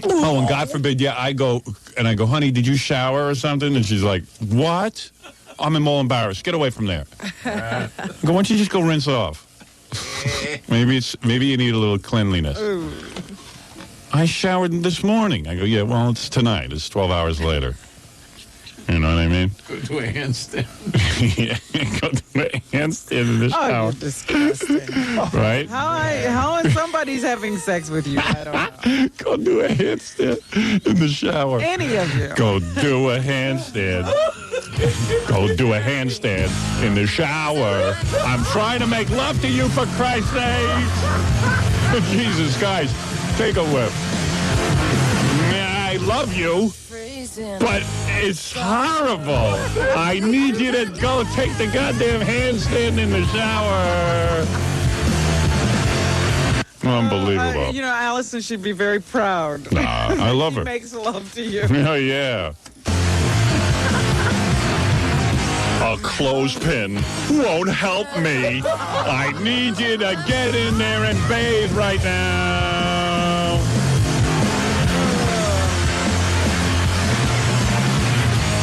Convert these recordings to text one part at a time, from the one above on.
Oh, and God forbid, I go, honey, did you shower or something? And she's like, what? I'm all embarrassed. Get away from there. I go, why don't you just go rinse off? Maybe you need a little cleanliness. Ooh. I showered this morning. I go, yeah, well, it's tonight. It's 12 hours later. You know what I mean? Go to a handstand. Yeah, go to a handstand in the shower. Oh, you're disgusting. Right? How is somebody's having sex with you? I don't know. Go do a handstand in the shower. Any of you. Go do a handstand. Go do a handstand in the shower. I'm trying to make love to you, for Christ's sake. Jesus, guys, take a whiff. I love you, but it's horrible. I need you to go take the goddamn handstand in the shower. Unbelievable. Allison should be very proud. Nah, I love her. She makes love to you. Oh, yeah. A clothespin won't help me. I need you to get in there and bathe right now.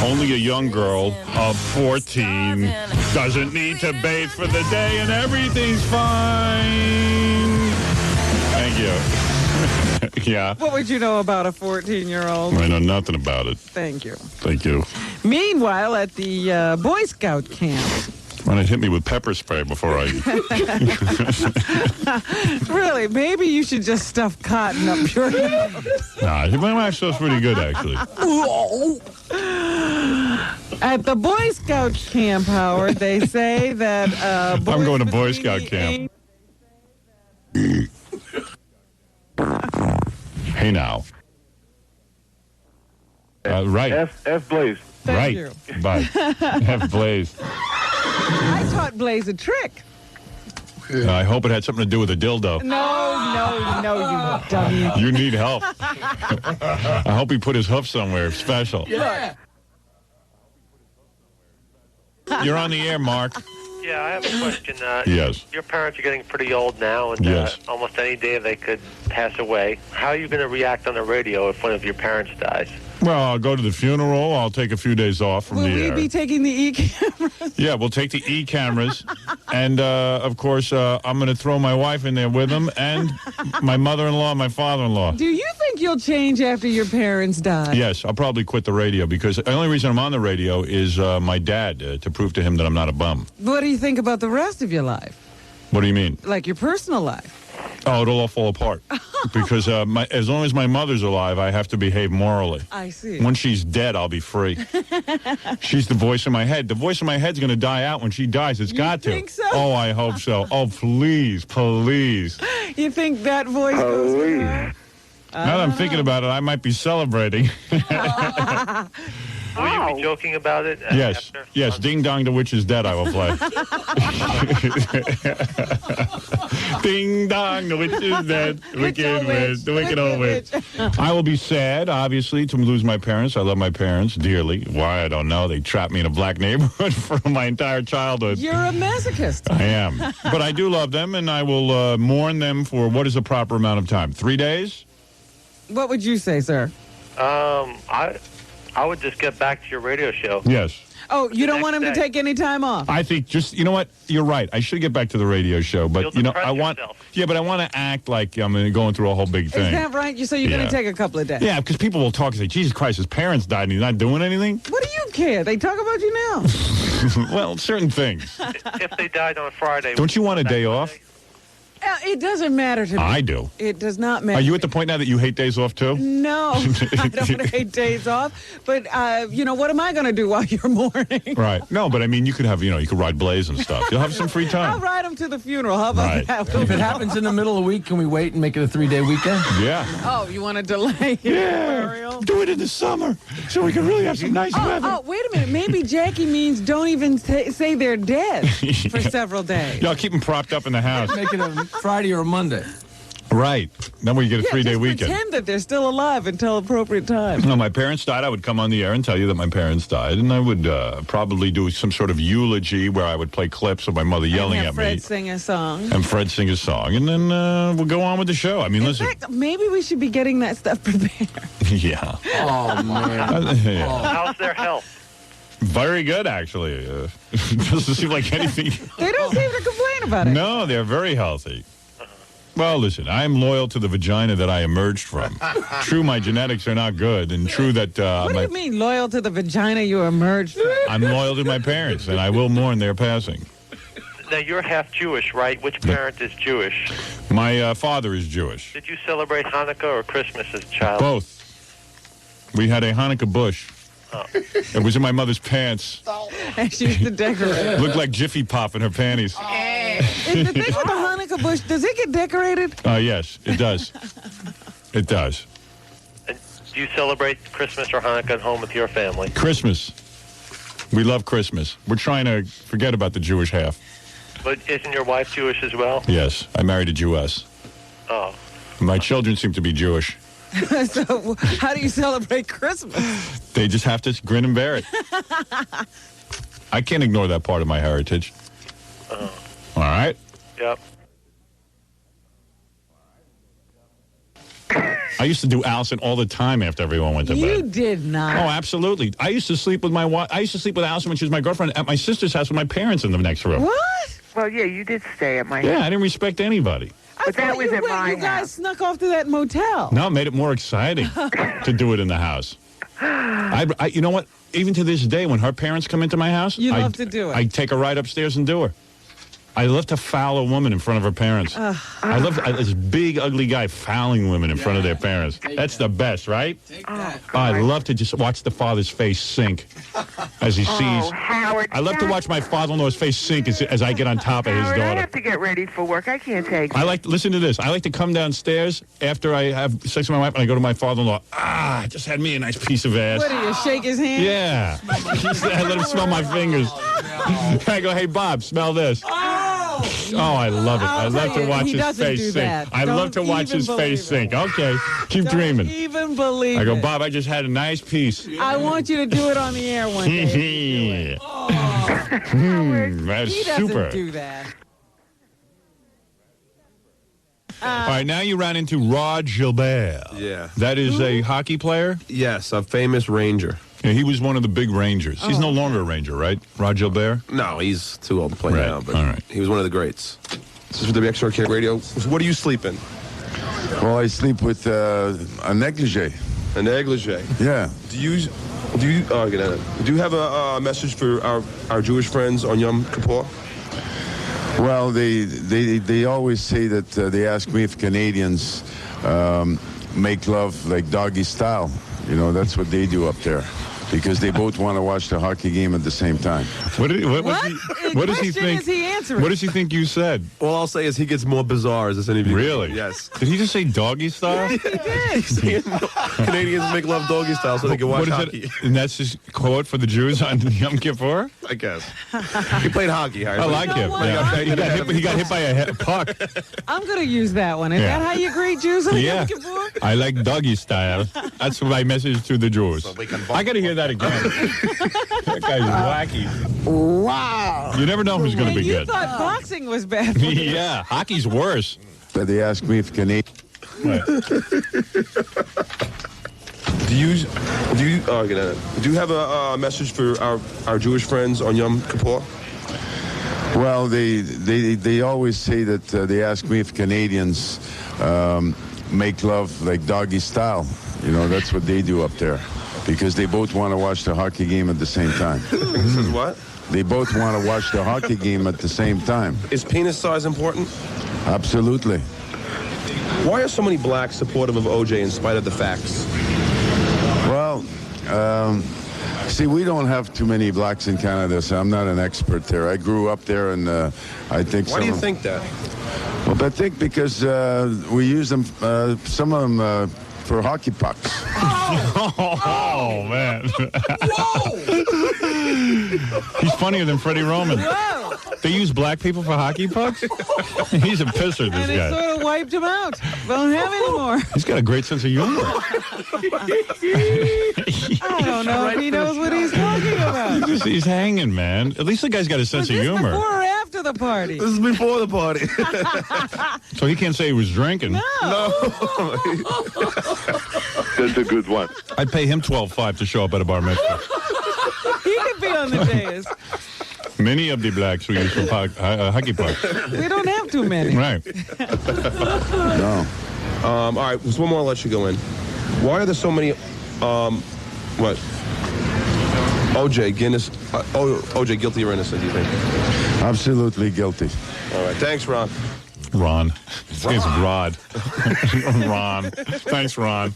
Only a young girl of 14 doesn't need to bathe for the day and everything's fine. Thank you. Yeah. What would you know about a 14-year-old? I know nothing about it. Thank you. Thank you. Meanwhile, at the Boy Scout camp. Why not hit me with pepper spray before I... Really, maybe you should just stuff cotton up your nose. Nah, my wife feels pretty good, actually. At the Boy Scout camp, Howard, they say that... I'm going to Boy Scout camp. Hey, now. Right. F. Blaze. Thank right. you. Bye. F. Blaze. I taught Blaze a trick. I hope it had something to do with a dildo. No, you dummy. You need help. I hope he put his hoof somewhere special. Yeah. You're on the air, Mark. Yeah, I have a question. Yes. Your parents are getting pretty old now, and Yes. Almost any day they could pass away. How are you going to react on the radio if one of your parents dies? Well, I'll go to the funeral. I'll take a few days off from Will the we air. be taking the e-cameras? Yeah, we'll take the e-cameras. And, of course, I'm going to throw my wife in there with them and my mother-in-law and my father-in-law. Do you think you'll change after your parents die? Yes, I'll probably quit the radio because the only reason I'm on the radio is my dad, to prove to him that I'm not a bum. What do you think about the rest of your life? What do you mean? Like your personal life? Oh, it'll all fall apart. Because as long as my mother's alive, I have to behave morally. I see. When she's dead, I'll be free. She's the voice in my head. The voice in my head's going to die out when she dies. It's got to. You think so? Oh, I hope so. Oh, please, please. You think that voice goes with her? Now that I'm thinking about it, I might be celebrating. Will you be joking about it? Yes, after? yes. Ding Dong, the Witch is Dead, I will play. Ding Dong, the Witch is dead. The wicked witch, the wicked old witch. I will be sad, obviously, to lose my parents. I love my parents dearly. Why, I don't know. They trapped me in a black neighborhood for my entire childhood. You're a masochist. I am. But I do love them, and I will mourn them for what is the proper amount of time? 3 days? What would you say, sir? I would just get back to your radio show. Yes. Oh, you don't want him to next day. take any time off? I think you know what? You're right. I should get back to the radio show, but You'll I want, depress yourself. yeah, but I want to act like I'm going through a whole big thing. Is that right? So you're going Yeah. to take a couple of days? Yeah, because people will talk and say, Jesus Christ, his parents died and he's not doing anything. What do you care? They talk about you now. Well, certain things. If they died on Friday... Don't you want a back day Monday? off? It doesn't matter to me. I do. It does not matter. Are you at the point now that you hate days off too? No, I don't hate days off. But, what am I going to do while you're mourning? Right. No, but I mean, you could have, you could ride Blaze and stuff. You'll have some free I'll time. ride him to the funeral. How about Right. that? If it happens in the middle of the week, can we wait and make it a 3-day weekend? Yeah. Oh, you want to delay your burial? Do it in the summer so we can really have some nice weather. Oh, wait a minute. Maybe Jackie means don't even say they're dead for several days. Yeah, I'll keep them propped up in the house. Make it a Friday or a Monday. Right. Then we get a Yeah, three-day just weekend. pretend that they're still alive until appropriate time. When my parents died, I would come on the air and tell you that my parents died, and I would probably do some sort of eulogy where I would play clips of my mother yelling and at have Fred me. sing a song. And Fred sing a song, and then we'll go on with the show. I mean, In listen. fact, maybe we should be getting that stuff prepared. Yeah. Oh, man. Yeah. How's their health? Very good, actually. Doesn't seem like anything. They don't seem to complain about it. No, they're very healthy. Well, listen, I'm loyal to the vagina that I emerged from. True, my genetics are not good, and true that What do you mean, loyal to the vagina you emerged from? I'm loyal to my parents, and I will mourn their passing. Now, you're half Jewish, right? Which parent is Jewish? My father is Jewish. Did you celebrate Hanukkah or Christmas as a child? Both. We had a Hanukkah bush. It was in my mother's pants. And she used to decorate. Looked like Jiffy Pop in her panties. Is the thing with the Hanukkah bush, does it get decorated? Yes, it does. It does. And do you celebrate Christmas or Hanukkah at home with your family? Christmas. We love Christmas. We're trying to forget about the Jewish half. But isn't your wife Jewish as well? Yes, I married a Jewess. Oh. My children seem to be Jewish. So how do you celebrate Christmas? They just have to grin and bear it. I can't ignore that part of my heritage. All right? Yep. I used to do Allison all the time after everyone went to You bed. did Oh, not. absolutely. I used to sleep with my wife. I used to sleep with Allison when she was my girlfriend at my sister's house with my parents in the next room. What? Well, yeah, you did stay at my Yeah, house. I didn't respect anybody. But that was at my You guys house. snuck off to that motel. No, it made it more exciting to do it in the house. You know what? Even to this day, when her parents come into my house, You love to do it. I take her right upstairs and do her. I love to foul a woman in front of her parents. I love this big, ugly guy fouling women in front of their parents. That's the best, right? Take that. I love to just watch the father's face sink as he sees. Oh, Howard. I love to watch my father-in-law's face sink as I get on top of his Howard, I daughter. have to get ready for work. I can't take it. Listen to this. I like to come downstairs after I have sex with my wife and I go to my father-in-law. I just had me a nice piece of ass. What do you, shake his hand? Yeah. I let him smell my fingers. I go, hey, Bob, smell this. Oh, I love it. I I'll love tell to you, watch he his doesn't face do sink. that. I love to Don't watch even his face believe sink. Okay, keep Don't dreaming. even believe I go, it. Bob, I just had a nice piece. I want you to do it on the air one day. That's He doesn't super. do that. All right, now you ran into Rod Gilbert. Yeah. That is a hockey player? Yes, a famous Ranger. Yeah, he was one of the big Rangers. He's no longer a Ranger, right? Rod Gilbert? No, he's too old to play Right, now, but all right. he was one of the greats. This is for WXRK Radio. What do you sleep in? Well, I sleep with a negligee. A negligee. Yeah. Do you have a message for our Jewish friends on Yom Kippur? Well, they always say that they ask me if Canadians make love like doggy style. You know, that's what they do up there. Because they both want to watch the hockey game at the same time. What does he question think? is he answering? What does he think you said? All I'll say is he gets more bizarre as this interview goes Really? on. Yes. Did he just say doggy style? He did. Canadians make love doggy style so they can watch What is hockey. it? And that's his quote for the Jews on Yom Kippur? I guess. He played hockey, Harry. I like know him. what? Yeah. He got hit by a puck. I'm going to use that one. Is Yeah. that how you greet Jews on Yeah. Yom Kippur? I like doggy style. That's my message to the Jews. I got to hear that again. That guy's wacky. Wow. You never know who's going to be You good. thought boxing was bad for you. Yeah, hockey's worse. That they ask me if Canadians. Do you have a message for our Jewish friends on Yom Kippur? Well, they always say that they ask me if Canadians make love like doggy style. You know, that's what they do up there. Because they both want to watch the hockey game at the same time. This is what? They both want to watch the hockey game at the same time. Is penis size important? Absolutely. Why are so many blacks supportive of OJ in spite of the facts? Well, see, we don't have too many blacks in Canada, so I'm not an expert there. I grew up there, and I think Why do you think that? Well, I think because we use them, some of them, for hockey pucks. Oh, man. He's funnier than Freddie Roman. Whoa. They use black people for hockey pucks? He's a pisser, this And it guy. sort of wiped him out. Don't have any more. He's got a great sense of humor. I don't know if he knows what he's talking about. He's hanging, man. At least the guy's got a sense Was of this humor. before or after the party? This is before the party. So he can't say he was drinking. That's a good one. I'd pay him $12.5 to show up at a bar mitzvah. He could be on the dais. Many of the blacks we use for hockey pucks. We don't have too many. Right. No. All right, there's one more. I'll let you go in. Why are there so many? What? OJ Guinness. OJ, guilty or innocent? Do you think? Absolutely guilty. All right. Thanks, Ron. Ron. His name's Rod. Ron. Thanks, Ron.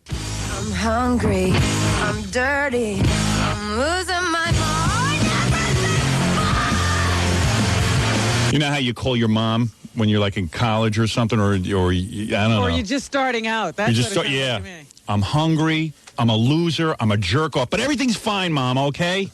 I'm hungry, I'm dirty, I'm losing my mind. You know how you call your mom when you're like in college or something, or I don't know. Or you're just starting out. That's You just what it start, sounds yeah. like to me. I'm hungry. I'm a loser. I'm a jerk off. But everything's fine, Mom, okay?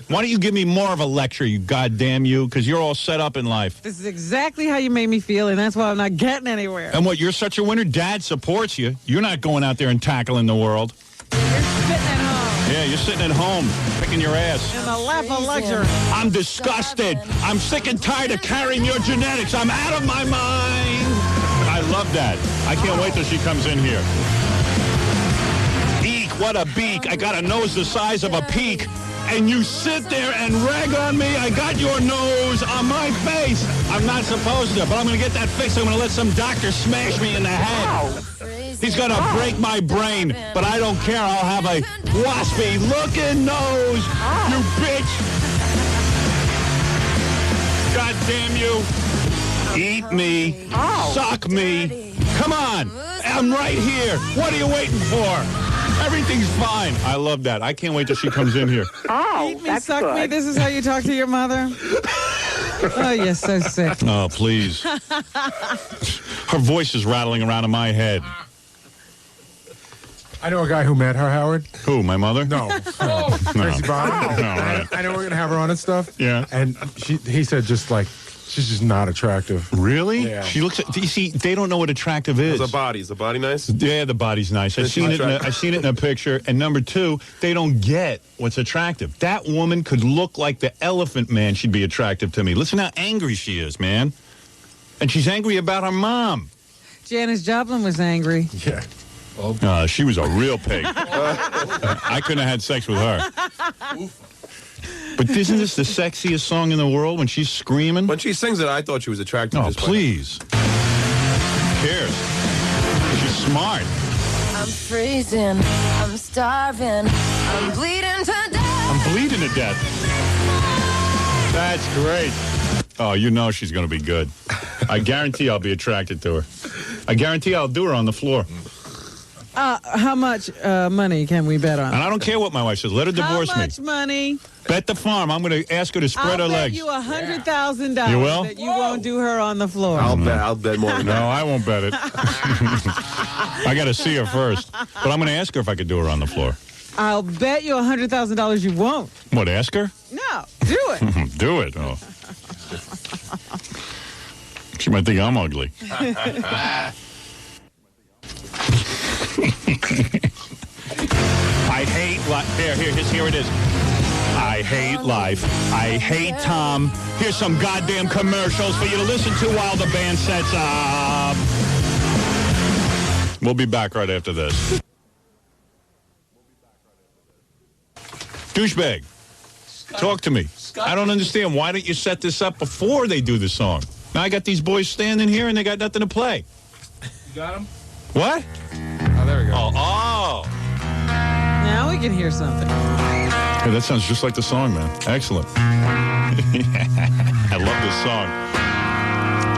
Why don't you give me more of a lecture, you goddamn you, because you're all set up in life. This is exactly how you made me feel, and that's why I'm not getting anywhere. And what, you're such a winner? Dad supports you. You're not going out there and tackling the world. You're sitting at home Yeah, you're sitting at home, picking your ass. in the lap of luxury. I'm disgusted. I'm sick and tired of carrying your genetics. I'm out of my mind. I love that. I can't wait till she comes in here. Eek, what a beak. I got a nose the size of a peak. And you sit there and rag on me. I got your nose on my face. I'm not supposed to, but I'm going to get that fixed. I'm going to let some doctor smash me in the head. He's going to break my brain, but I don't care. I'll have a waspy-looking nose, you bitch. God damn you. Eat me. Suck me. Come on. I'm right here. What are you waiting for? Everything's fine. I love that. I can't wait till she comes in here. Oh, Eat me, that's suck me. good. This is how you talk to your mother? Oh, you're so sick. Oh, please. Her voice is rattling around in my head. I know a guy who met her, Howard. Who, my mother? No. No. Tracy Bond. No, right. I know we're going to have her on and stuff. Yeah. And he said just like, she's just not attractive. Really? Yeah. She looks. You see, they don't know what attractive is. Is the body nice? Yeah, the body's nice. I've seen it. I've seen it in a picture. And number two, they don't get what's attractive. That woman could look like the Elephant Man. She'd be attractive to me. Listen how angry she is, man. And she's angry about her mom. Janis Joplin was angry. Yeah. She was a real pig. I couldn't have had sex with her. But isn't this the sexiest song in the world when she's screaming? When she sings it, I thought she was attractive. Oh, just by- please. Who cares? She's smart. I'm freezing, I'm starving, I'm bleeding to death. I'm bleeding to death. That's great. Oh, you know she's going to be good. I guarantee I'll be attracted to her. I guarantee I'll do her on the floor. How much money can we bet on? And I don't care what my wife says. Let her divorce How much me. money? Bet the farm. I'm going to ask her to spread I'll her bet legs. you $100,000 You will? that you won't do her on the floor. I'll bet more than No, that. I won't bet it. I got to see her first. But I'm going to ask her if I could do her on the floor. I'll bet you $100,000 you won't. What, ask her? No, do it. Do it. Oh. She might think I'm ugly. I hate life. Here it is. I hate life. I hate Tom. Here's some goddamn commercials for you to listen to while the band sets up. We'll be back right after this. Douchebag, talk to me. I don't understand. Why don't you set this up before they do the song? Now I got these boys standing here and they got nothing to play. You got him? What? Oh, there we go. Oh. Now we can hear something. Hey, that sounds just like the song, man. Excellent. I love this song.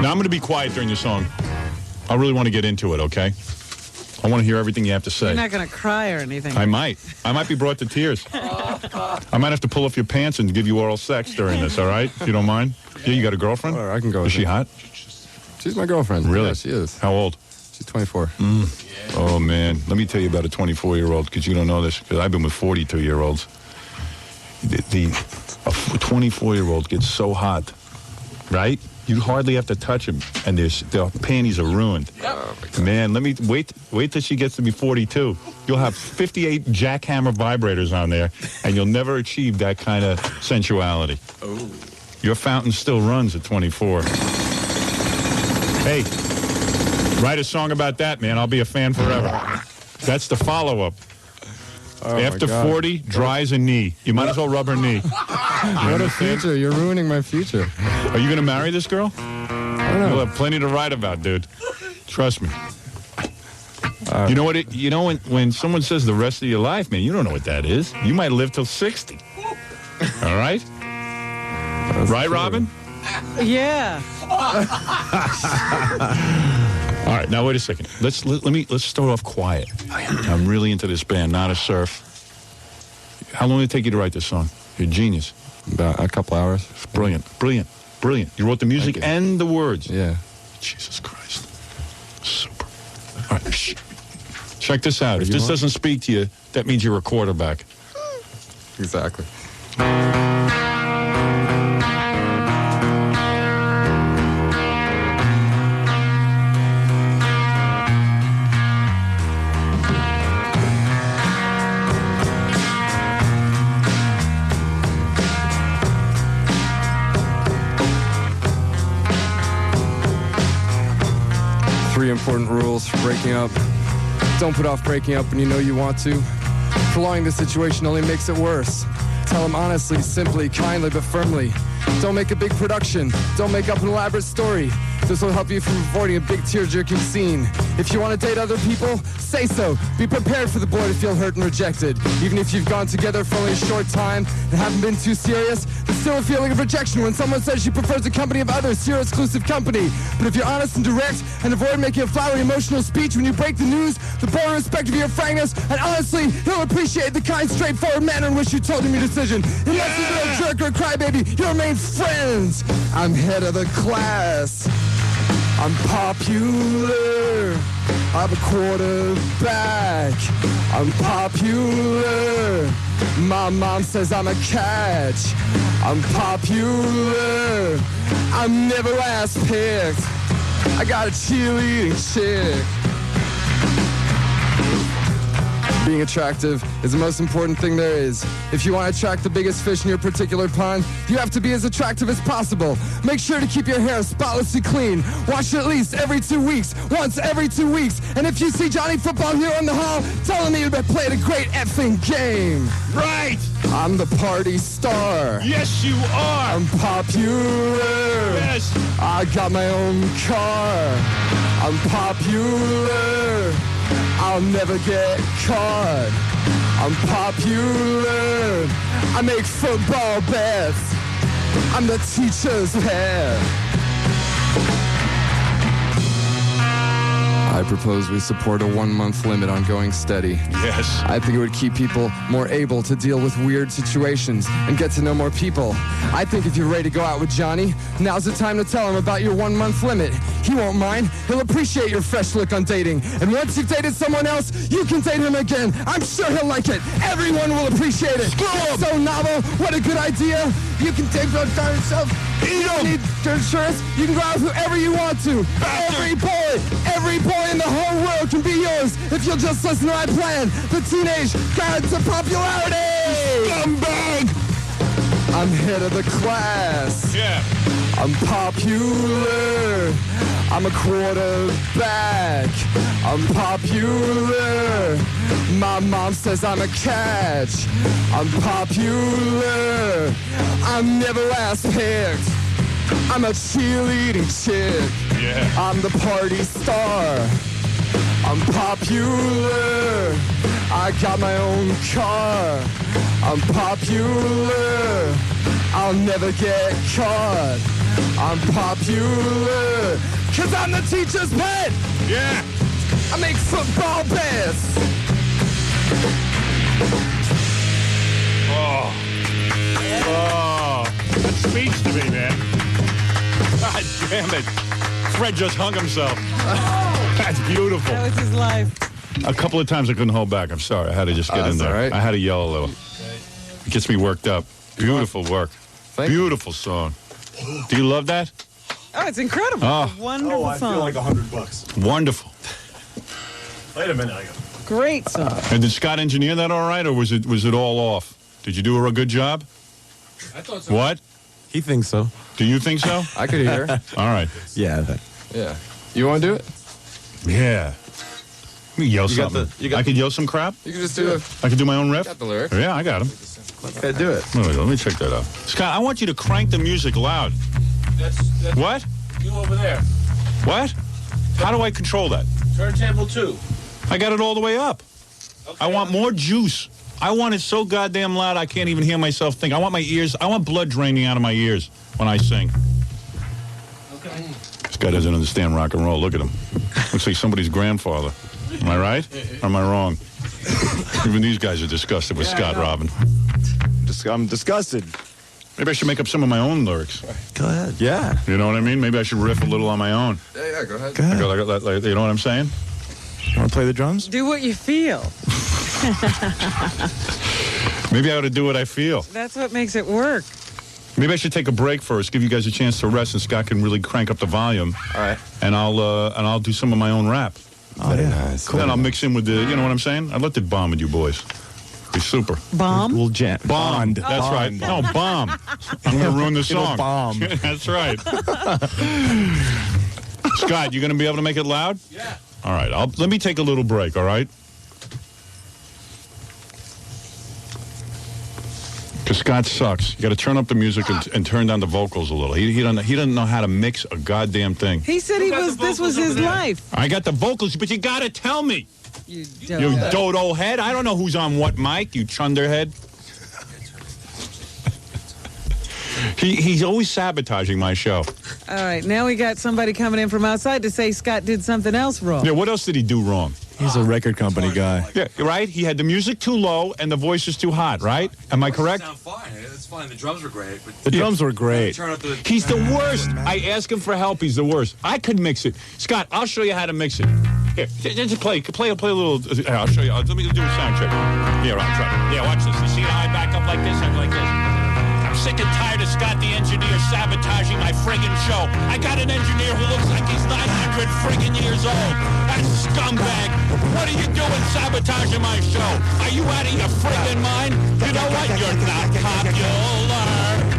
Now I'm going to be quiet during the song. I really want to get into it, okay? I want to hear everything you have to say. You're not going to cry or anything. I might be brought to tears. I might have to pull off your pants and give you oral sex during this, all right? If you don't mind? Yeah, you got a girlfriend? Or I can go Is with she it. hot? She's my girlfriend. Really? Yeah, she is. How old? She's 24. Oh, man. Let me tell you about a 24-year-old, because you don't know this, because I've been with 42-year-olds. a 24-year-old gets so hot, right? You hardly have to touch him, and their panties are ruined. Man, let me wait till she gets to be 42. You'll have 58 jackhammer vibrators on there, and you'll never achieve that kind of sensuality. Oh. Your fountain still runs at 24. Hey, write a song about that, man. I'll be a fan forever. That's the follow-up. Oh After 40, dries a knee. You might as well rub her knee. What a future. You're ruining my future. Are you going to marry this girl? I don't know. You'll have plenty to write about, dude. Trust me. You know what? When someone says the rest of your life, man, you don't know what that is. You might live till 60. All right? Right, Robin? Yeah. All right, now wait a second. Let's start off quiet. I'm really into this band, Not a Surf. How long did it take you to write this song? You're a genius. About a couple hours. Brilliant. You wrote the music and the words. Yeah. Jesus Christ. Super. All right, shh. Check this out. If this doesn't speak to you, that means you're a quarterback. Exactly. 3 important rules for breaking up. Don't put off breaking up when you know you want to. Prolonging the situation only makes it worse. Tell them honestly, simply, kindly, but firmly. Don't make a big production. Don't make up an elaborate story. This will help you from avoiding a big tear-jerking scene. If you want to date other people, say so. Be prepared for the boy to feel hurt and rejected. Even if you've gone together for only a short time and haven't been too serious, there's still a feeling of rejection when someone says she prefers the company of others to your exclusive company. But if you're honest and direct and avoid making a flowery emotional speech when you break the news, the boy will respect of your frankness, and honestly, he'll appreciate the kind, straightforward manner in which you told him your decision. Unless you're a jerk or a crybaby, you'll remain friends. I'm head of the class. I'm popular. I'm a quarterback. I'm popular. My mom says I'm a catch. I'm popular. I'm never last picked. I got a cheerleading chick. Being attractive is the most important thing there is. If you want to attract the biggest fish in your particular pond, you have to be as attractive as possible. Make sure to keep your hair spotlessly clean. Wash it at least every 2 weeks, once every 2 weeks. And if you see Johnny Football here on the hall, tell him he played a great effing game. Right! I'm the party star. Yes, you are! I'm popular. Yes! I got my own car. I'm popular. I'll never get caught. I'm popular. I make football bets. I'm the teacher's pet. I propose we support a 1-month limit on going steady. Yes. I think it would keep people more able to deal with weird situations and get to know more people. I think if you're ready to go out with Johnny, now's the time to tell him about your 1-month limit. He won't mind. He'll appreciate your fresh look on dating. And once you've dated someone else, you can date him again. I'm sure he'll like it. Everyone will appreciate it. It's so novel. What a good idea. You can take blood by yourself. You don't need insurance. You can go out with whoever you want to. Every boy in the whole world can be yours if you'll just listen to my plan. The teenage guide to popularity. Scumbag! I'm head of the class. Yeah. I'm popular. I'm a quarterback. I'm popular. My mom says I'm a catch. I'm popular. I'm never last picked. I'm a cheerleading chick. Yeah. I'm the party star. I'm popular. I got my own car. I'm popular. I'll never get caught. I'm popular. 'Cause I'm the teacher's pet. Yeah. I make football bets. Oh. That speaks to me, man. God damn it. Fred just hung himself. That's beautiful. That was his life. A couple of times I couldn't hold back. I'm sorry. I had to just get in there. All right. I had to yell a little. It gets me worked up. Beautiful work. Beautiful song. Do you love that? Oh, it's incredible. Oh. It's a wonderful song. $100. Wonderful. Wait a minute. Great song. And did Scott engineer that all right, or was it all off? Did you do a good job? I thought so. What? He thinks so. Do you think so? I could hear. All right. Yeah. Yeah. You want to do it? Yeah. Let me yell something. I could yell some crap? You can just do it. I could do my own riff? Got the lyrics. Yeah, I got them. Okay, do it. Let me check that out. Scott, I want you to crank the music loud. That's What? you over there. What? How do I control that? Turntable 2. I got it all the way up. Okay. I want more juice. I want it so goddamn loud I can't even hear myself think. I want my ears, I want blood draining out of my ears when I sing. Okay. This guy doesn't understand rock and roll. Look at him. Looks like somebody's grandfather. Am I right? Or am I wrong? Even these guys are disgusted with Scott Robin. I'm disgusted. Maybe I should make up some of my own lyrics. Go ahead. Yeah. You know what I mean? Maybe I should riff a little on my own. Yeah, go ahead. Go ahead. You know what I'm saying? Want to play the drums? Do what you feel. Maybe I ought to do what I feel. That's what makes it work. Maybe I should take a break first, give you guys a chance to rest, and Scott can really crank up the volume. All right. And I'll do some of my own rap. Very nice. Then I'll mix in with the, you know what I'm saying? I'd love to bomb with you boys. Be super. Bomb? We'll jam. Bond. That's right. No, bomb. I'm going to ruin the song. Bomb. That's right. Scott, you going to be able to make it loud? Yeah. All right. Let me take a little break, all right? Because Scott sucks. You got to turn up the music and turn down the vocals a little. He doesn't know how to mix a goddamn thing. He said this was his life. I got the vocals, but you got to tell me. You You dodo head. I don't know who's on what mic, you chunderhead. He's always sabotaging my show. All right, now we got somebody coming in from outside to say Scott did something else wrong. Yeah, what else did he do wrong? He's a record company guy. Yeah, right? He had the music too low and the voice is too hot, right? Am I correct? Sound fine. It's fine. The drums were great. But The drums were great. turn up the. He's the worst. I ask him for help. He's the worst. I could mix it. Scott, I'll show you how to mix it. Here, just play a little. I'll show you. Let me do a sound check. Yeah, right. Try. Yeah, watch this. You see how I back up like this? I'm like this. I'm sick and tired of Scott the engineer sabotaging my friggin' show. I got an engineer who looks like he's 900 friggin' years old. That scumbag. What are you doing sabotaging my show? Are you out of your friggin' mind? You know what? You're not popular.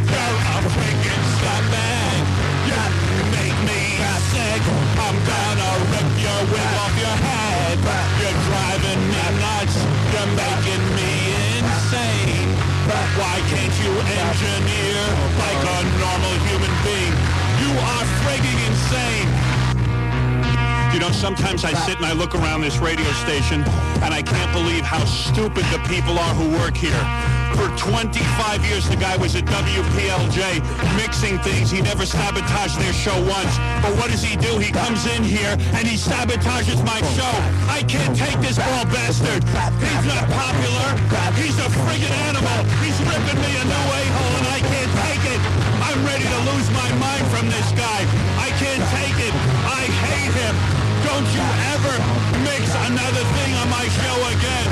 You're a friggin' scumbag. You make me sick. I'm gonna rip your wig off your head. You're driving me nuts. You're making me insane. Why can't you engineer like a normal human being? You are frigging insane. You know, sometimes I sit and I look around this radio station and I can't believe how stupid the people are who work here. For 25 years, the guy was at WPLJ mixing things. He never sabotaged their show once. But what does he do? He comes in here and he sabotages my show. I can't take this bald bastard. He's not popular. He's a friggin' animal. He's ripping me a new a-hole and I can't take it. I'm ready to lose my mind from this guy. I can't take it. I hate him. Don't you ever mix another thing on my show again.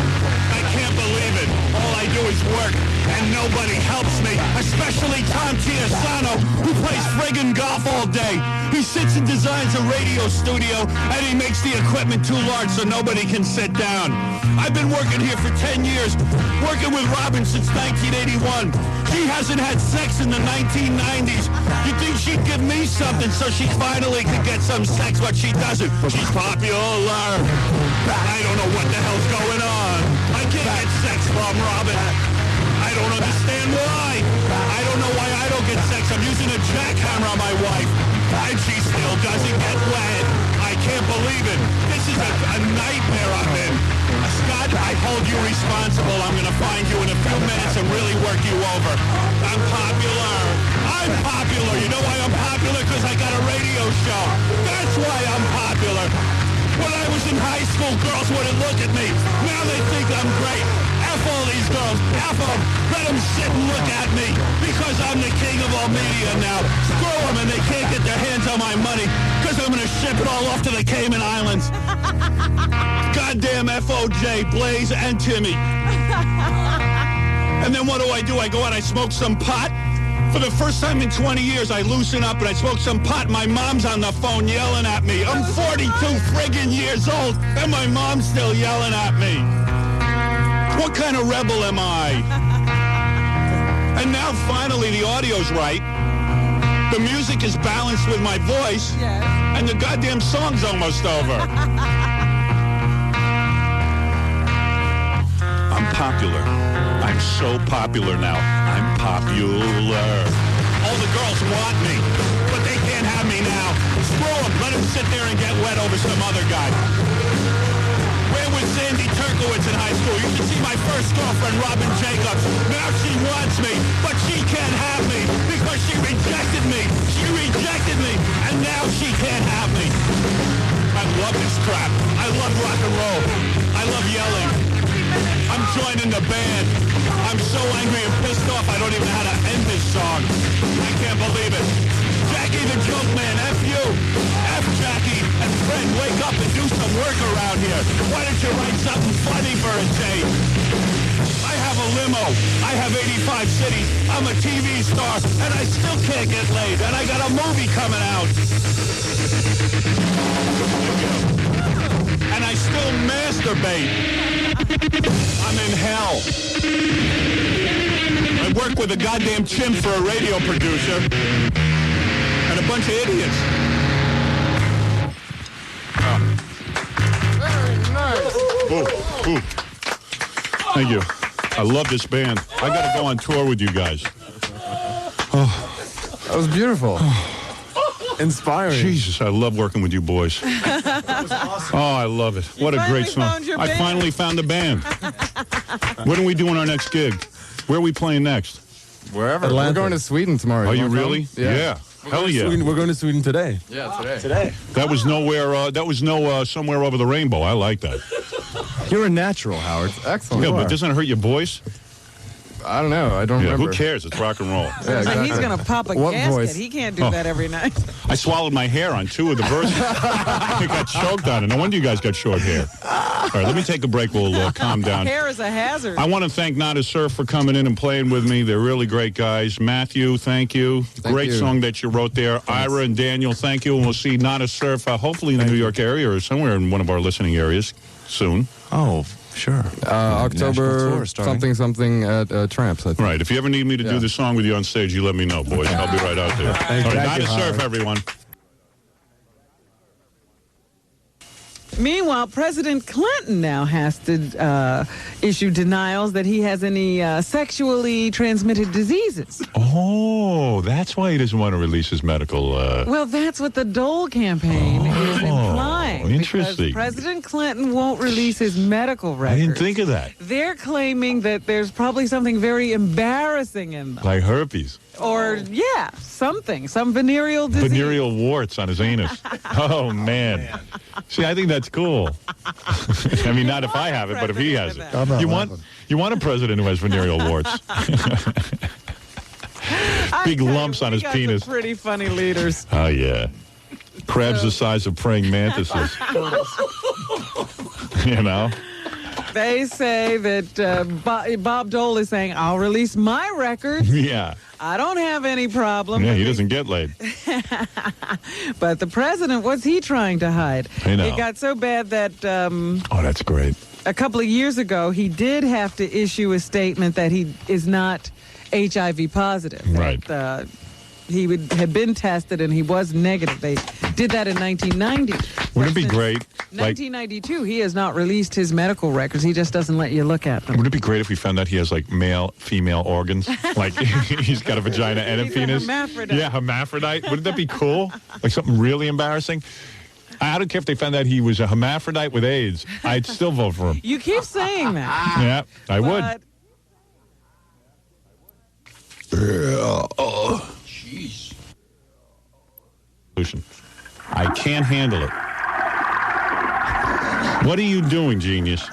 I can't believe it. All I do is work, and nobody helps me, especially Tom Chiasano, who plays friggin' golf all day. He sits and designs a radio studio, and he makes the equipment too large so nobody can sit down. I've been working here for 10 years, working with Robin since 1981. She hasn't had sex in the 1990s. You think she'd give me something so she finally could get some sex, but she doesn't. She's popular. I don't know what the hell's going on. I can't get sex from Robin. I don't understand why. I don't know why I don't get sex. I'm using a jackhammer on my wife, and she still doesn't get wet. I can't believe it. This is a nightmare I'm in. Scott, I hold you responsible. I'm going to find you in a few minutes and really work you over. I'm popular. I'm popular. You know why I'm popular? Because I got a radio show. That's why I'm popular. When I was in high school, girls wouldn't look at me. Now they think I'm great. F all these girls. F them. Let them sit and look at me. Because I'm the king of all media now. Screw them and they can't get their hands on my money. Because I'm going to ship it all off to the Cayman Islands. Goddamn FOJ, Blaze, and Timmy. And then what do? I go out, I smoke some pot. For the first time in 20 years, I loosen up and I smoke some pot. My mom's on the phone yelling at me. I'm 42 friggin' years old, and my mom's still yelling at me. What kind of rebel am I? And now, finally, the audio's right. The music is balanced with my voice, and the goddamn song's almost over. I'm popular. I'm so popular now. I'm popular. All the girls want me, but they can't have me now. Screw them. Let them sit there and get wet over some other guy. Where was Sandy Turkowitz in high school? You should see my first girlfriend, Robin Jacobs. Now she wants me, but she can't have me because she rejected me. She rejected me, and now she can't have me. I love this crap. I love rock and roll. I love yelling. I'm joining the band. I'm so angry and pissed off I don't even know how to end this song. I can't believe it. Jackie the Joke Man, F you. F Jackie. And Fred, wake up and do some work around here. Why don't you write something funny for a change? I have a limo. I have 85 cities. I'm a TV star. And I still can't get laid. And I got a movie coming out. And I still masturbate. I'm in hell. I work with a goddamn chimp for a radio producer and a bunch of idiots. Very nice. Ooh. Thank you. I love this band. I got to go on tour with you guys. That was beautiful. Inspiring. Jesus, I love working with you boys. Oh, I love it. What a great song. I finally found a band. When are we doing our next gig? Where are we playing next? Wherever. We're going to Sweden tomorrow. Are you really? Come? Yeah. Hell yeah. We're going to Sweden today. Yeah, today. That was nowhere. That was somewhere over the rainbow. I like that. You're a natural, Howard. Excellent. Yeah, but doesn't it hurt your voice? I don't know. I don't remember. Who cares? It's rock and roll. Yeah, exactly. He's going to pop a What gasket. voice? He can't do that every night. I swallowed my hair on 2 of the verses. I got choked on it. No wonder you guys got short hair. All right, let me take a break. We'll calm down. Hair is a hazard. I want to thank Nada Surf for coming in and playing with me. They're really great guys. Matthew, thank you. Great song that you wrote there. Thanks. Ira and Daniel, thank you. And we'll see Nada Surf hopefully in the New York area or somewhere in one of our listening areas soon. Oh, sure. October something at Tramps, I think. Right. If you ever need me to do the song with you on stage, you let me know, boys. I'll be right out there. All right, Nada Surf, everyone. Meanwhile, President Clinton now has to issue denials that he has any sexually transmitted diseases. Oh, that's why he doesn't want to release his medical... Well, that's what the Dole campaign is implying. Interesting. Because President Clinton won't release his medical records. I didn't think of that. They're claiming that there's probably something very embarrassing in them. Like herpes. Or, some venereal disease. Venereal warts on his anus. Oh, man. See, I think that's cool. I mean, not if I have it, but if he has it. You want a president who has venereal warts. Big lumps on his penis. Pretty funny leaders. Oh, yeah. Crabs the size of praying mantises. You know? They say that Bob Dole is saying, I'll release my records. Yeah. I don't have any problem. Yeah, he doesn't get laid. But the president, what's he trying to hide? I know. It got so bad that... oh, that's great. A couple of years ago, he did have to issue a statement that he is not HIV positive. Right. That, he had been tested and he was negative. They did that in 1990. Wouldn't it be great? 1992, he has not released his medical records. He just doesn't let you look at them. Wouldn't it be great if we found out he has, like, male, female organs? Like, he's got a vagina and a penis? Hermaphrodite. Yeah, hermaphrodite. Wouldn't that be cool? Like something really embarrassing? I don't care if they found out he was a hermaphrodite with AIDS. I'd still vote for him. You keep saying that. Yeah, I would. Jeez. I can't handle it. What are you doing, genius?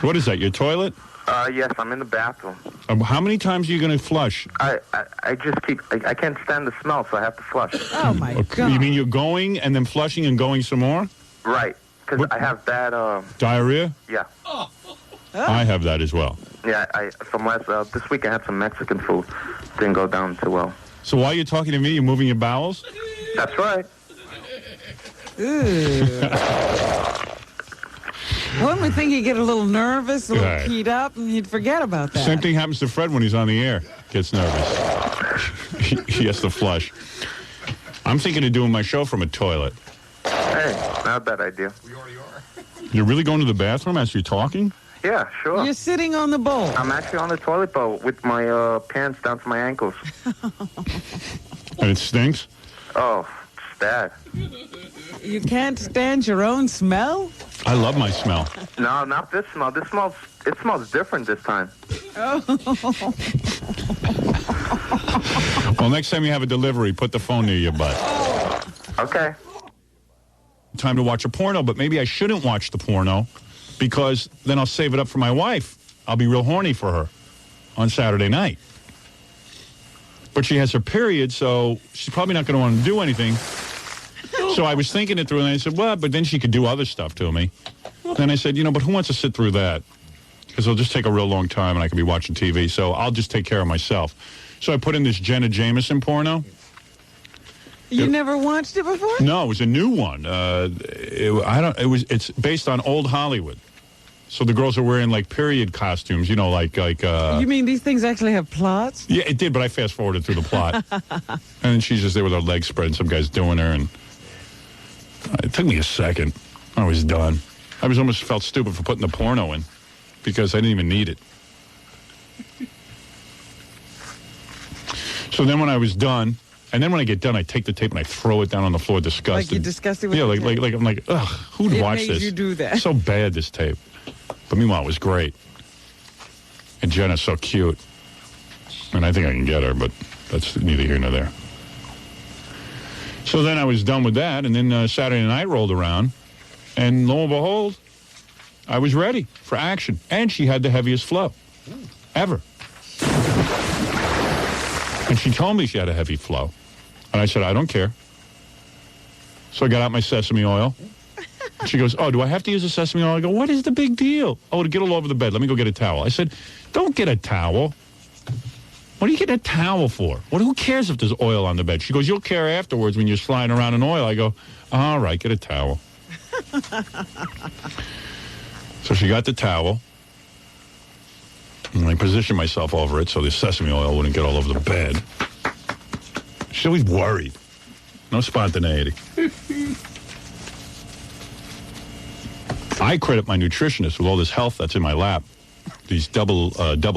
What is that, your toilet? Yes, I'm in the bathroom. How many times are you going to flush? I just keep... I can't stand the smell, so I have to flush. Oh, my God. You mean you're going and then flushing and going some more? Right, because I have bad... Diarrhea? Yeah. I have that as well. Yeah, this week I had some Mexican food. Didn't go down too well. So while you're talking to me, you're moving your bowels? That's right. One would think he'd get a little nervous, a little Right. keyed up, and he'd forget about that. Same thing happens to Fred when he's on the air. Gets nervous. He has to flush. I'm thinking of doing my show from a toilet. Hey, not a bad idea. You're really going to the bathroom as you're talking? Yeah, sure. You're sitting on the bowl. I'm actually on the toilet bowl with my pants down to my ankles. And it stinks? Oh, it's bad. You can't stand your own smell? I love my smell. No, not this smell. It smells different this time. Well, next time you have a delivery, put the phone near your butt. Okay. Time to watch a porno, but maybe I shouldn't watch the porno because then I'll save it up for my wife. I'll be real horny for her on Saturday night. But she has her period, so she's probably not going to want to do anything. So I was thinking it through, and I said, well, but then she could do other stuff to me. Then I said, but who wants to sit through that? Because it'll just take a real long time, and I could be watching TV, so I'll just take care of myself. So I put in this Jenna Jameson porno. You never watched it before? No, it was a new one. It's based on old Hollywood. So the girls are wearing like period costumes, you mean these things actually have plots? Yeah, it did, but I fast forwarded through the plot. And then she's just there with her legs spread and some guy's doing her, and it took me a second. I was done. I almost felt stupid for putting the porno in because I didn't even need it. So then when I was done, and then when I get done, I take the tape and I throw it down on the floor, disgusted. Like you're disgusted with yeah, the tape? like I'm like, ugh, who'd It watch made this? you do that. So bad, this tape. But meanwhile, it was great. And Jenna's so cute. And I think I can get her, but that's neither here nor there. So then I was done with that, and then Saturday night rolled around, and lo and behold, I was ready for action. And she had the heaviest flow ever. And she told me she had a heavy flow. And I said, I don't care. So I got out my sesame oil. She goes, oh, do I have to use the sesame oil? I go, what is the big deal? Oh, to get all over the bed. Let me go get a towel. I said, don't get a towel. What are you getting a towel for? Who cares if there's oil on the bed? She goes, you'll care afterwards when you're sliding around in oil. I go, all right, get a towel. So she got the towel. And I positioned myself over it so the sesame oil wouldn't get all over the bed. She's always worried. No spontaneity. I credit my nutritionist with all this health that's in my lap. These double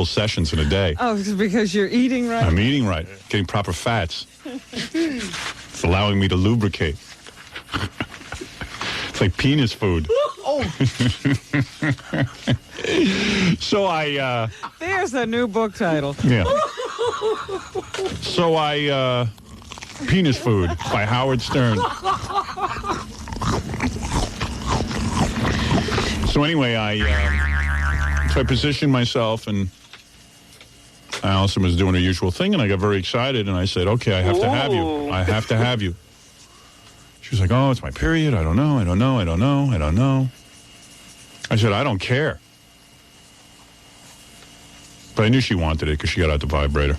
sessions in a day. Oh, it's because you're eating right? I'm eating right, getting proper fats. It's allowing me to lubricate. It's like penis food. Oh. So I... There's a new book title. Yeah. So I... Penis Food by Howard Stern. So anyway, I positioned myself, and Allison was doing her usual thing, and I got very excited, and I said, okay, I have to have you. I have to have you. She was like, oh, it's my period. I don't know. I said, I don't care. But I knew she wanted it because she got out the vibrator.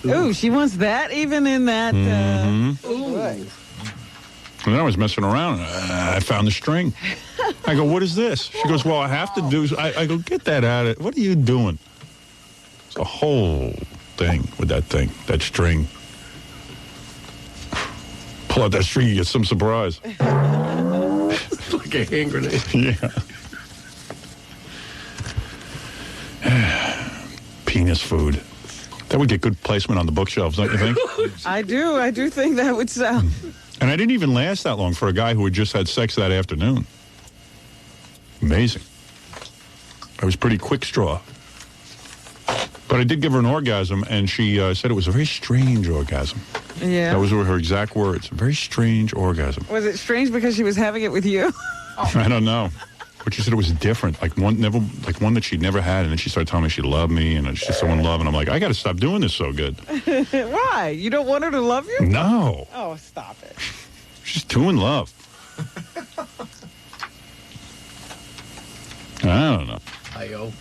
Ooh, she wants that even in that. Ooh. And then I was messing around, and I found the string. I go, what is this? She goes, well, I have to do... I go, get that out of it. What are you doing? It's a whole thing with that thing, that string. Pull out that string, you get some surprise. It's like a hand grenade. Yeah. Penis food. That would get good placement on the bookshelves, don't you think? I do think that would sell. And I didn't even last that long for a guy who had just had sex that afternoon. Amazing. I was pretty quick straw. But I did give her an orgasm, and she said it was a very strange orgasm. Yeah. That was her exact words. A very strange orgasm. Was it strange because she was having it with you? I don't know. But she said it was different, like one that she'd never had, and then she started telling me she loved me, and it's just so in love, and I'm like, I got to stop doing this so good. Why? You don't want her to love you? No. Oh, stop it. She's too in love. I don't know. Hi-yo.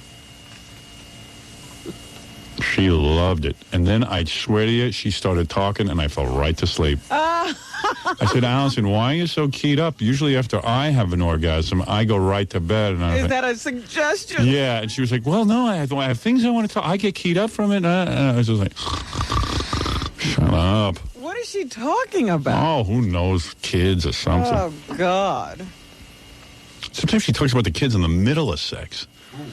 She loved it. And then I swear to you, she started talking, and I fell right to sleep. I said, Allison, why are you so keyed up? Usually after I have an orgasm, I go right to bed. And I was Is like, that a suggestion? yeah. And she was like, well, no, I have things I want to talk. I get keyed up from it. And I was just like, shut up. What is she talking about? Oh, who knows? Kids or something. Oh, God. Sometimes she talks about the kids in the middle of sex.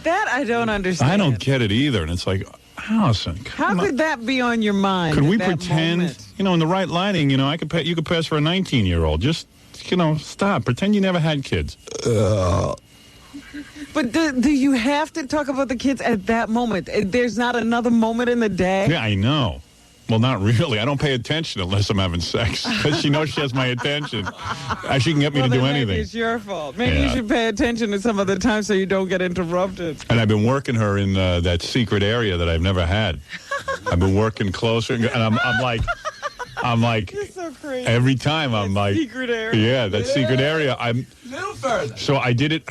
That I don't understand. I don't get it either. And it's like, Allison, How could that be on your mind? could at we that pretend, moment? in the right lighting, you could pass for a 19-year-old. Just, stop. Pretend you never had kids. But do you have to talk about the kids at that moment? There's not another moment in the day? Yeah, I know. Well, not really. I don't pay attention unless I'm having sex. Because she knows she has my attention. She can get me to do then maybe anything. it's your fault. Maybe you Yeah. should pay attention at some other time so you don't get interrupted. And I've been working her in that secret area that I've never had. I've been working closer, and I'm like, You're so crazy. every time I'm like, secret area. yeah, that secret area. A little further. So I did it.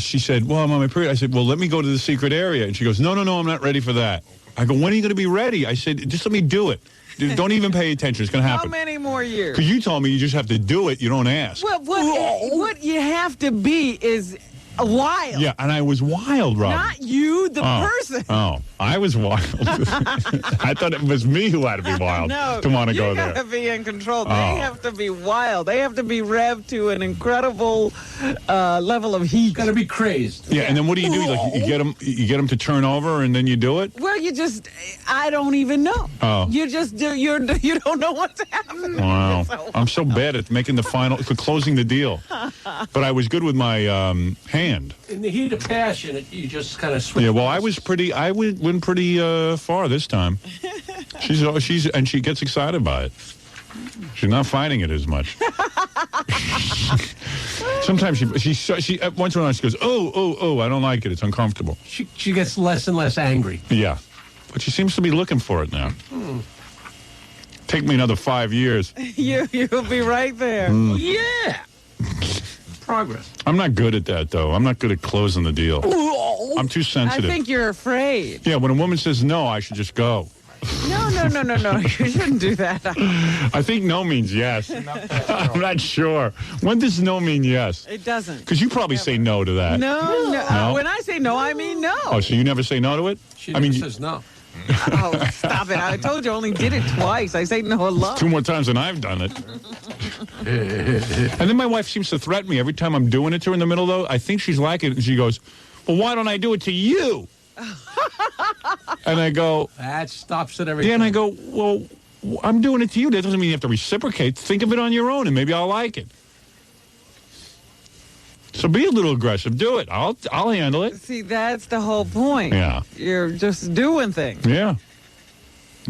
She said, well, I'm on my period. I said, well, let me go to the secret area. And she goes, no, I'm not ready for that. I go, when are you going to be ready? I said, just let me do it. Don't even pay attention. It's going to How happen. many more years? Because you told me you just have to do it. You don't ask. Well, what you have to be is wild. Yeah, and I was wild, Rob. Not you, the person. Oh, I was wild. I thought it was me who had to be wild No, to want to go you there. gotta be in control. They Oh. have to be wild. They have to be revved to an incredible level of heat. Got to be crazed. Yeah, and then what do? Like you get them to turn over, and then you do it. Well, I don't even know. Oh. You just do. You don't know what's happening. Wow, So- I'm so bad at making the final, closing the deal. But I was good with my hand. In the heat of passion, you just kind of switch. Yeah, well, I went pretty far this time. She gets excited by it. She's not fighting it as much. Sometimes she once in a while she goes, oh, I don't like it. It's uncomfortable. She gets less and less angry. Yeah, but she seems to be looking for it now. Take me another 5 years. You'll be right there. Yeah. Progress. I'm not good at that, though. I'm not good at closing the deal. I'm too I sensitive. think you're afraid. Yeah, when a woman says no, I should just go. No. You shouldn't do that. I think no means yes. I'm not sure. When does no mean yes? It doesn't. Because you probably say no to that. No. No? When I say no, I mean no. Oh, so you never say no to it? She I mean, says no. Oh, stop it. I told you I only did it twice. I say no a lot. 2 more times than I've done it. And then my wife seems to threaten me every time I'm doing it to her in the middle, though. I think she's like it, and she goes, well, why don't I do it to you? And I go, That stops it every yeah, time. and I go, well, I'm doing it to you. That doesn't mean you have to reciprocate. Think of it on your own, and maybe I'll like it. So be a little aggressive. Do it. I'll handle it. See, that's the whole point. Yeah. You're just doing things. Yeah.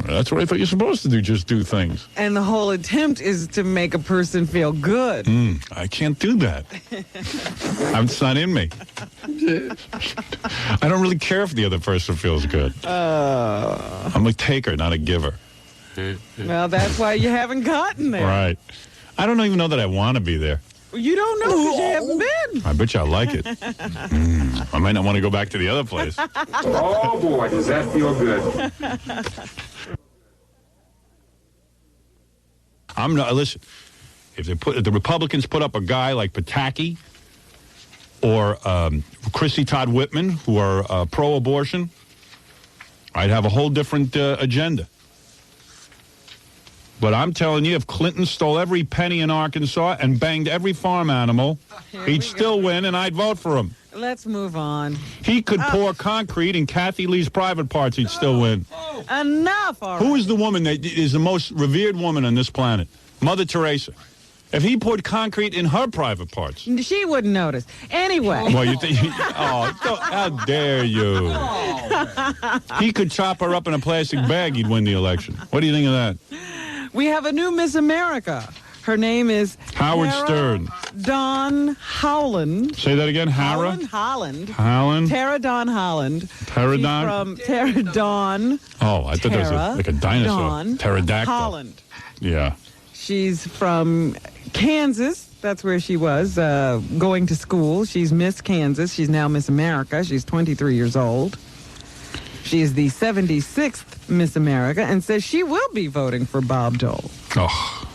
That's what I thought you're supposed to do, just do things. And the whole attempt is to make a person feel good. I can't do that. It's not in me. I don't really care if the other person feels good. I'm a taker, not a giver. Well, that's why you haven't gotten there. Right. I don't even know that I want to be there. You don't know because you haven't been. I bet you I like it. I might not want to go back to the other place. Oh, boy, does that feel good. I'm not. Listen, if the Republicans put up a guy like Pataki or Chrissy Todd Whitman, who are pro-abortion, I'd have a whole different agenda. But I'm telling you, if Clinton stole every penny in Arkansas and banged every farm animal, he'd still win, and I'd vote for him. Let's move on. He could pour concrete in Kathy Lee's private parts, he'd still win. Enough already. Who is the woman that is the most revered woman on this planet? Mother Teresa. If he poured concrete in her private parts. She wouldn't notice. Anyway. Well, you think? How dare you? He could chop her up in a plastic bag, he'd win the election. What do you think of that? We have a new Miss America. Her name is Howard Tara Stern. Dawn Howland. Say that again, Hara? Holland. Tara Dawn Holland. Tara She's Dawn? From Tara Dawn. Oh, I thought that was like a dinosaur. Dawn Pterodactyl. Holland. Yeah. She's from Kansas. That's where she was going to school. She's Miss Kansas. She's now Miss America. She's 23 years old. She is the 76th Miss America and says she will be voting for Bob Dole. Oh,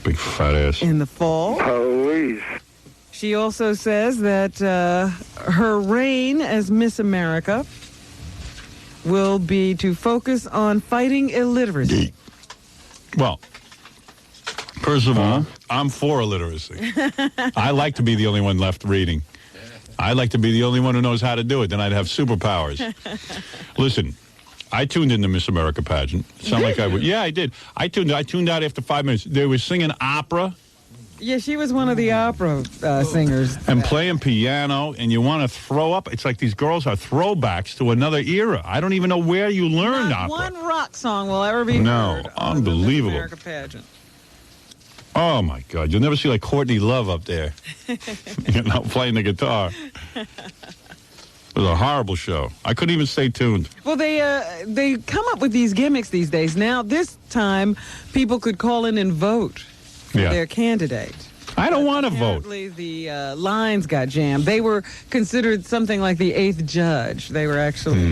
big fat ass. In the fall. Police. She also says that her reign as Miss America will be to focus on fighting illiteracy. Well, first of all, I'm for illiteracy. I like to be the only one left reading. I like to be the only one who knows how to do it. Then I'd have superpowers. Listen, I tuned in the Miss America pageant. Sound like I would. Yeah, I did. I tuned out after 5 minutes. They were singing opera. Yeah, she was one of the opera singers. And playing piano, and you want to throw up. It's like these girls are throwbacks to another era. I don't even know where you learned Not opera. one rock song will ever be No, heard on the Miss unbelievable. America pageant. Oh, my God. You'll never see, like, Courtney Love up there, playing the guitar. It was a horrible show. I couldn't even stay tuned. Well, they come up with these gimmicks these days. Now, this time, people could call in and vote for Yeah. their candidate. I don't want to vote. Apparently, the lines got jammed. They were considered something like the eighth judge. They were actually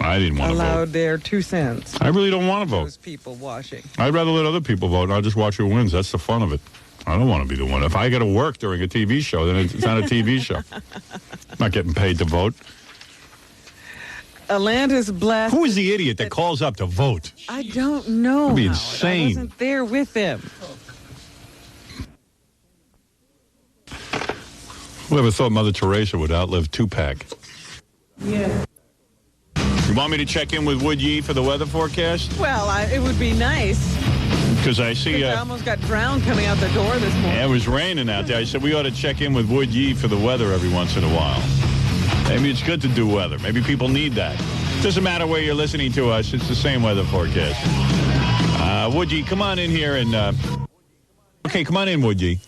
I didn't want to vote. allowed their 2 cents. I really don't want to vote. Those people watching. I'd rather let other people vote, and I'll just watch who wins. That's the fun of it. I don't want to be the one. If I got to work during a TV show, then it's not a TV show. I'm not getting paid to vote. Atlanta's blast. Who is the idiot that calls up to vote? I don't know. That'd be Howard. insane. I wasn't there with them. Whoever thought Mother Teresa would outlive Tupac? Yeah. You want me to check in with Wood Yee for the weather forecast? Well, it would be nice. Because I see... I almost got drowned coming out the door this morning. Yeah, it was raining out there. I said we ought to check in with Wood Yee for the weather every once in a while. Maybe it's good to do weather. Maybe people need that. Doesn't matter where you're listening to us. It's the same weather forecast. Wood Yee, come on in here and... Okay, come on in, Wood Yee.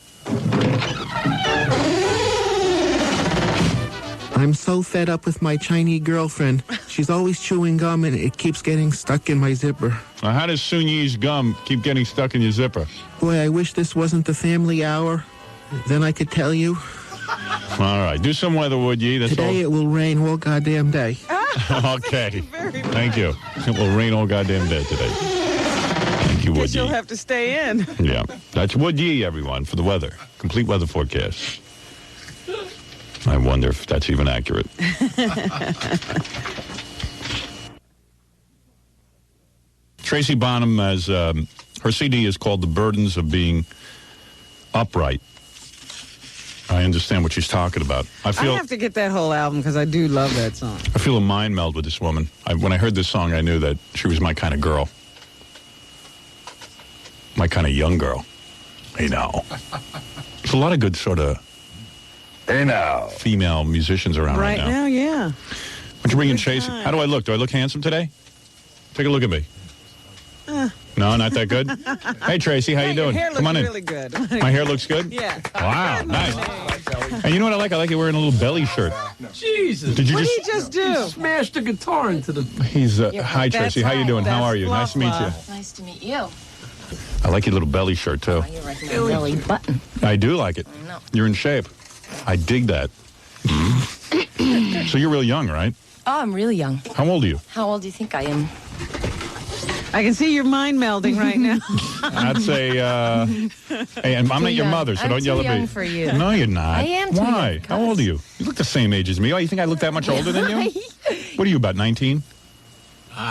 I'm so fed up with my Chinese girlfriend. She's always chewing gum and it keeps getting stuck in my zipper. Now, how does Sun Yi's gum keep getting stuck in your zipper? Boy, I wish this wasn't the family hour. Then I could tell you. All right, do some weather, Wood Yee. That's Today it will rain all goddamn day. Okay. Thank you. It will rain all goddamn day today. Thank you, Wood Guess you'll Yee. have to stay in. Yeah. That's Wood Yee, everyone, for the weather. Complete weather forecast. I wonder if that's even accurate. Tracy Bonham has, her CD is called The Burdens of Being Upright. I understand what she's talking about. I have to get that whole album because I do love that song. I feel a mind meld with this woman. When I heard this song, I knew that she was my kind of girl. My kind of young girl. Hey, now. There's a lot of good sort of female musicians around right now. Yeah. Why don't you bring in Chase? How do I look? Do I look handsome today? Take a look at me. No, not that good? Hey, Tracy, how you doing? Your hair looks Come on in. really good. My hair looks good? Yeah. Wow, nice. And you know what I like? I like you wearing a little belly shirt. Jesus. Did you What just... did he just do? He smashed the guitar into the... He's, hi, Tracy. How you doing? How are you? Nice to meet you. Nice to meet you. I like your little belly shirt, too. You're right in the belly button. I do like it. I know. You're in shape. I dig that. So you're real young, right? Oh, I'm really young. How old are you? How old do you think I am? I can see your mind melding right now. I'd say, hey, and I'm not your young. mother, so I'm don't too yell at me. young for you. No, you're not. I am too Why? young, How old are you? You look the same age as me. Oh, you think I look that much older than you? What are you, about 19?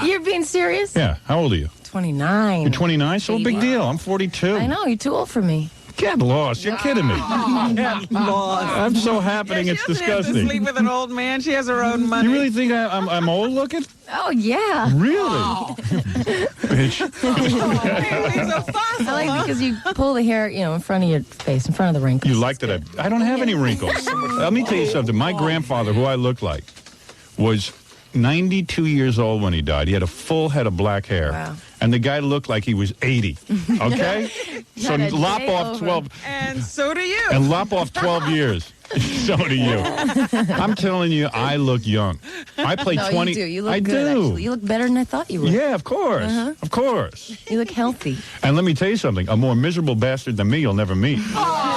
You're being serious? Yeah. How old are you? 29. You're 29? So a big deal. I'm 42. I know, you're too old for me. Get lost. You're kidding me. Get lost. I'm so happening. It's She doesn't have to disgusting. sleep with an old man. She has her own money. You really think I'm old looking? Oh, yeah. Really? Bitch. I like it because you pull the hair, in front of your face, in front of the wrinkles. You like that? I don't have any wrinkles. Let me tell you something. My grandfather, who I look like, was 92 years old when he died. He had a full head of black hair. Wow. And the guy looked like he was 80. Okay? So Not a lop day off over. 12. And so do you. And lop off 12 years. So do you. I'm telling you, I look young. I play No, 20. you do. You look I good, do. actually. You look better than I thought you would. Yeah, of course. Uh-huh. Of course. You look healthy. And let me tell you something. A more miserable bastard than me you'll never meet.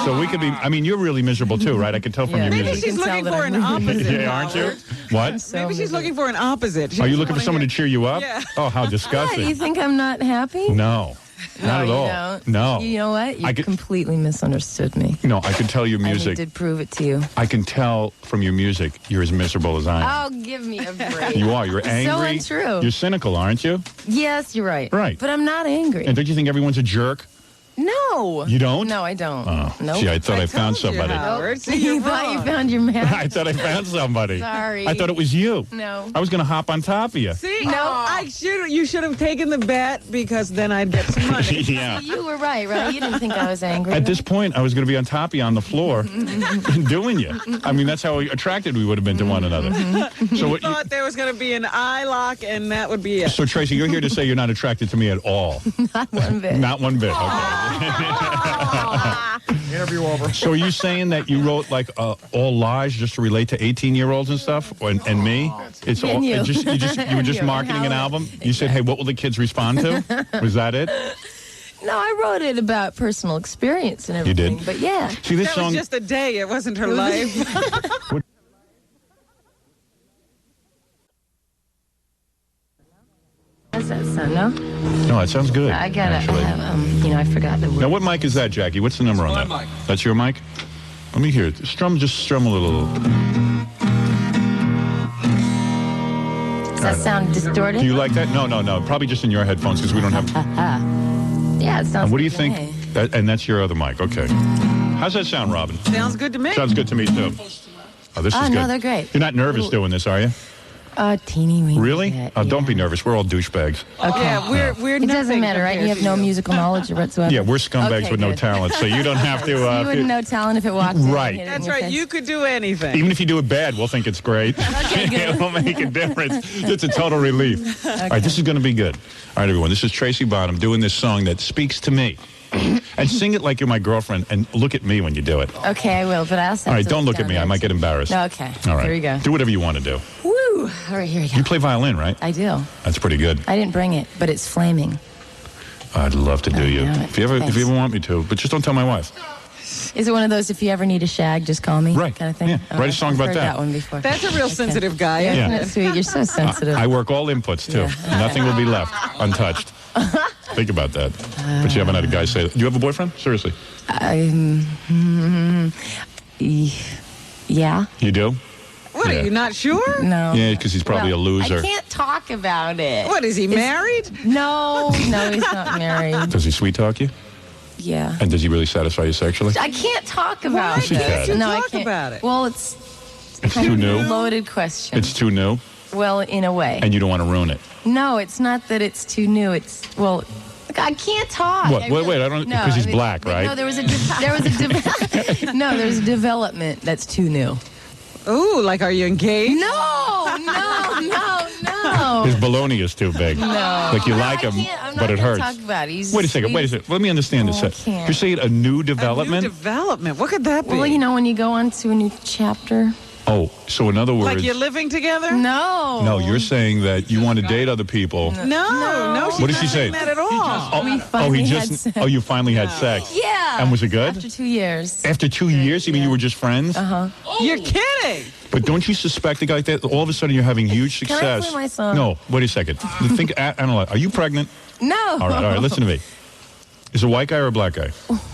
So we could be, I mean, you're really miserable too, right? I can tell from your Maybe music. she's looking for an opposite. Yeah, aren't you? What? Maybe she's looking for an opposite. Are you looking for someone to cheer you up? Yeah. Oh, how What? disgusting. You think I'm not happy? No. Not at you all. don't. No. You know what? You I could- completely misunderstood me. No, I can tell your I music. did prove it to you. I can tell from your music you're as miserable as I am. Oh, give me a break. You are. You're So angry. untrue. You're cynical, aren't you? Yes, you're right. Right. But I'm not angry. And don't you think everyone's a jerk? No. You don't? No, I don't. Oh, Nope. gee, I thought I found somebody. Nope. You thought you found your man. I thought I found somebody. Sorry. I thought it was you. No. I was going to hop on top of you. See, you should have taken the bet because then I'd get some money. Yeah. You were right? You didn't think I was angry. At this point, I was going to be on top of you on the floor doing you. I mean, that's how attracted we would have been to one another. You So what? thought there was going to be an eye lock, and that would be it. So Tracy, you're here to say you're not attracted to me at all. Not one bit. Not one bit. Okay. Interview over. So are you saying that you wrote like all lies just to relate to 18-year-olds and stuff, and me? It's all And you. you were just You. marketing an album. You said, "Hey, what will the kids respond to?" Was that it? No, I wrote it about personal experience and You everything. did? But yeah. See, this That song. was just a day. It wasn't her It was- life. How's that sound? No? No, it sounds good. I got actually. it. I forgot the word. Now, what mic is that, Jackie? What's the number on that? my mic. That's your mic? Let me hear it. Just strum a little. Does that sound distorted? Do you like that? No. Probably just in your headphones because we don't have. Yeah, it sounds And what do you good think? to me. And that's your other mic. Okay. How's that sound, Robin? Sounds good to me. Sounds good to me too. Oh, this Oh, is good. no, they're great. You're not nervous doing this, are you? Teeny weeny. Really? bit, Oh, don't yeah. be nervous. We're all douchebags. Okay. Yeah, we're It doesn't nothing matter, right? You compared have to no musical knowledge whatsoever. Yeah, we're scumbags Okay, with no good. talent, so you don't have to. You wouldn't know talent if it walked in. and Right. hit it in That's your right. face. You could do anything. Even if you do it bad, we'll think it's great. It won't make a difference. It's a total relief. All right, this is going to be good. All right, everyone. This is Tracy Bonham doing this song that speaks to me. And sing it like you're my girlfriend and look at me when you do it. Okay, I will, but I also All have right, to don't look at down me. there, I might too. get embarrassed. No, okay. All right. Here we go. Do whatever you want to do. Woo! All right, here we go. You play violin, right? I do. That's pretty good. I didn't bring it, but it's flaming. I'd love to do you. know it. If you ever want me to, but just don't tell my wife. Is it one of those, if you ever need a shag, just call me? Right. Kind of thing? Yeah. Oh, Write a song I've about heard that. one before. That's a real sensitive guy. Yeah, Yeah. Isn't it sweet? You're so sensitive. I work all inputs too. Nothing will be left untouched. Think about that. But you haven't had a guy say that. Do you have a boyfriend? Seriously. Yeah. You do? What, Yeah. are you not sure? No. Yeah, because he's probably Well, a loser. I can't talk about it. What, is he married? No, he's not married. Does he sweet talk you? Yeah. And does he really satisfy you sexually? I can't talk about Yes, you it. can. No, Talk I can't. about it. Well, it's It's kind too of new? a loaded question. It's too new, Well, in a way. and you don't want to ruin it. No, it's not that it's too new. It's, well, I can't talk. What? Wait, I don't. No, Because he's I mean, black, right? No, there's a development that's too new. Ooh, like, are you engaged? No. His baloney is too big. No. Like you like him, I'm but not it gonna hurts. Talk about it. He's Wait a second. Let me understand Oh, this. I can't. You're saying a new development? New development. What could that be? Well, you know, when you go on to a new chapter. Oh, so in other words, like you're living together? No. no, you're saying that you want to date other people. No, she's What did not she say? saying that at all. We finally had sex. Oh, you finally had sex. Yeah. And was it good? After 2 years. After 2 years? You mean you were just friends? You're kidding. But don't you suspect a guy like that? All of a sudden you're having huge Can I success. play my song? No, wait a second. Think, analyze. Are you pregnant? No. All right, listen to me. Is it a white guy or a black guy?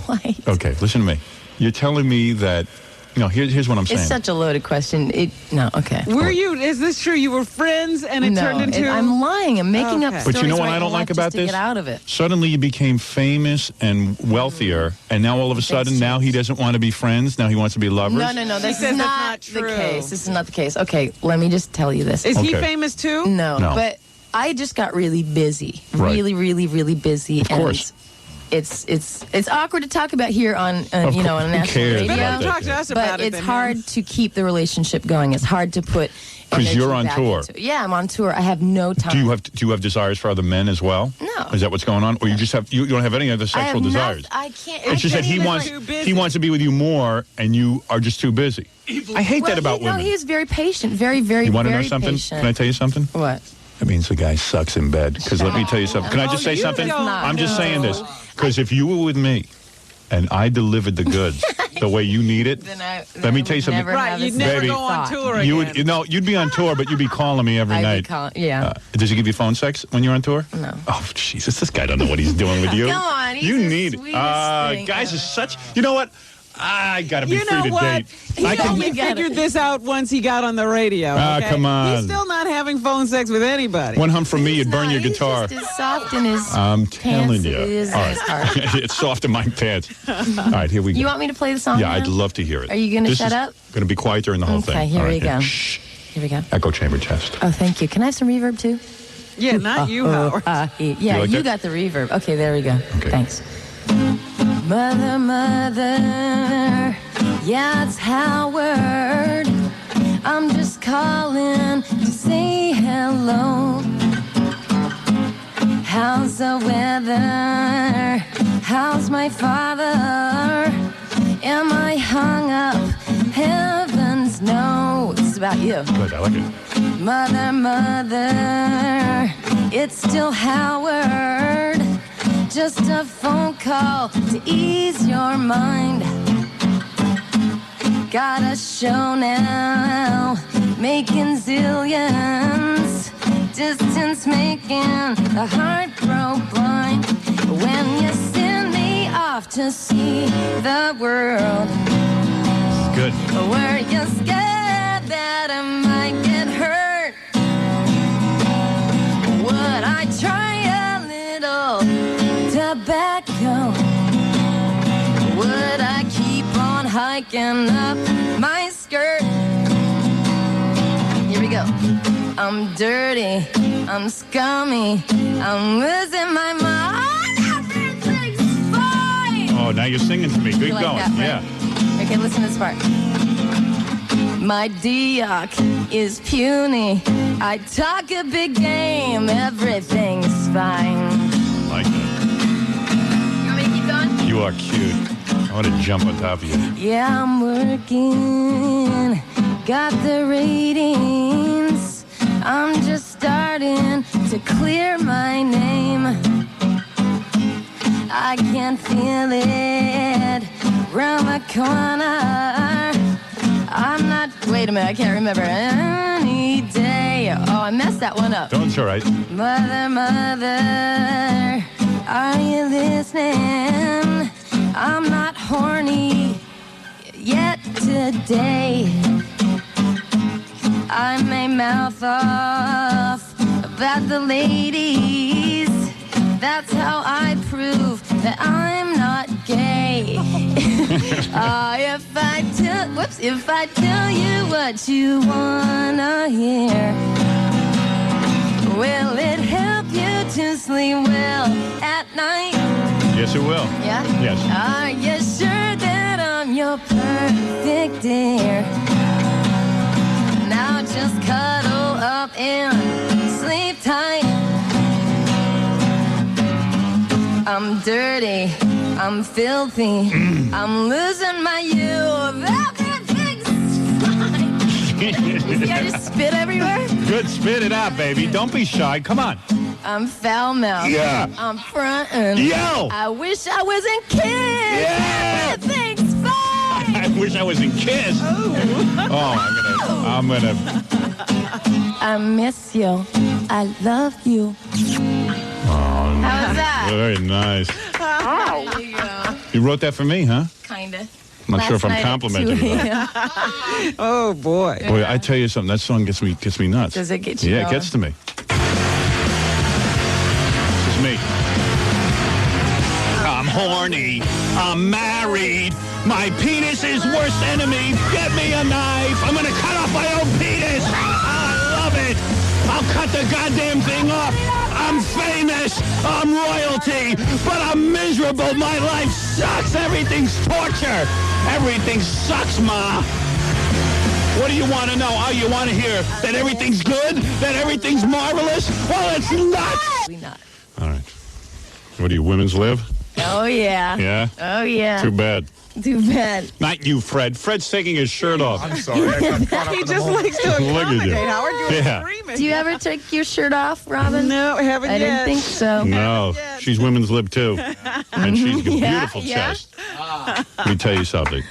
White. Okay, listen to me. You're telling me that, here's what I'm saying. It's such a loaded question. Okay. Is this true? You were friends and it turned into... I'm lying. I'm making up Okay. stories. But you know what right I don't and like left about just to this? get out of it. Suddenly you became famous and wealthier, and now all of a sudden, now he doesn't want to be friends. Now he wants to be lovers. No. This says is that's not not the true. case. This is not the case. Okay, let me just tell you this. Is he Okay. famous too? No, No. but I just got really busy. Right. Really, really, really busy. Of course. it's awkward to talk about here on on national cares radio. about that Talk to us about But it. it's then, hard to keep the relationship going. It's hard to put. 'Cause energy you're on back tour. into it. Yeah, I'm on tour. I have no time. Do you have desires for other men as well? No. Is that what's going on, or you just have you don't have any other I sexual have desires? I can't. It's just that he wants to be with you more, and you are just too busy. I hate that about women. No, he was very patient. Very, very, You want to very know something? patient. Can I tell you something? What? That means the guy sucks in bed. Because let me tell you something. Can I just say you something? don't I'm just saying this. know. Because if you were with me, and I delivered the goods the way you need it, let me tell you something. Right, you'd never Baby, go on tour you again. would, you'd be on tour, but you'd be calling me every night. Yeah. Does he give you phone sex when you're on tour? No. Oh, Jesus, this guy don't know what he's doing with you. Come on, he's you the need it. sweetest thing Guys ever. are such. You know what? I gotta be You know free to what? date. He I can. only figured this out once he got on the radio. Ah, okay? come on. He's still not having phone sex with anybody. One hump from me, you'd burn your He's guitar. just as soft in his I'm pants telling as you. it is in All his heart. right. It's soft in my pants. All right, here we go. You want me to play the song Yeah, now? I'd love to hear it. Are you going to This shut is up? Going to be quiet during the whole thing. Okay, here All we right, go. Shh. Here we go. Echo chamber chest. Oh, thank you. Can I have some reverb too? Yeah, not you, Howard. Yeah, like you that? got the reverb. Okay, there we go. Okay. Thanks. Mother, mother, yeah, it's Howard. I'm just calling to say hello. How's the weather? How's my father? Am I hung up? Heavens knows. It's about you. Good, I like it. Mother, mother, it's still Howard. Just a phone call to ease your mind. Got a show now, making zillions. Distance making the heart grow blind. When you send me off to see the world, Good. were you scared that I might get hurt? Would I try a little tobacco? Would I keep on hiking up my skirt? Here we go. I'm dirty, I'm scummy, I'm losing my mind. Everything's fine. Oh, now you're singing to me. Good You like going. that, right? Yeah. Okay, listen to this part. My Dioc is puny. I talk a big game. Everything's fine. Like that. You want me to keep going? You are cute. I want to jump on top of you. Yeah, I'm working. Got the ratings. I'm just starting to clear my name. I can feel it round the corner. I'm not. Wait a minute, I can't remember. Any day. Oh, I messed that one up. Don't, it's all right. Mother, mother, are you listening? I'm not horny yet today. I may mouth off about the ladies. That's how I prove that I'm not gay. If I tell you what you wanna hear, will it help you to sleep well at night? Yes, it will. Yeah? Yes. Are you sure that I'm your perfect dear? Now just cuddle up and sleep tight. I'm dirty, I'm filthy, I'm losing my youth. Everything's fine. You see, I just spit everywhere. Good, spit it out, baby. Don't be shy. Come on. I'm foul mouthed. Yeah. I'm frontin'. Yo. I wish I was in Kiss. Yeah. Everything's fine. I wish I was in Kiss. Oh, I'm gonna. I miss you. I love you. Oh, How was that? very nice. There you go. You wrote that for me, huh? Kinda. I'm not sure if I'm Last night at complimenting 2 you. a.m. Oh, boy. Boy, I tell you something. That song gets me nuts. Does it get you Yeah, it going? gets to me. This is me. I'm horny. I'm married. My penis is worst enemy. Get me a knife. I'm gonna cut off my own penis. I love it. I'll cut the goddamn thing off. I'm famous. I'm royalty. But I'm miserable. My life sucks. Everything's torture. Everything sucks, Ma. What do you want to know? Oh, you want to hear that everything's good? That everything's marvelous? Well, it's not. All right. What do you, women's live? Oh, yeah. Yeah? Oh, yeah. Too bad. Too bad. Not you, Fred. Fred's taking his shirt off. I'm sorry. I got caught up He in the just moment. likes to Look at you. accommodate. Howard, you're Yeah. screaming. Do you ever take your shirt off, Robin? No, haven't I yet. didn't think so. No, she's women's lib too. And she's got a Yeah, beautiful yeah. chest. Let me tell you something.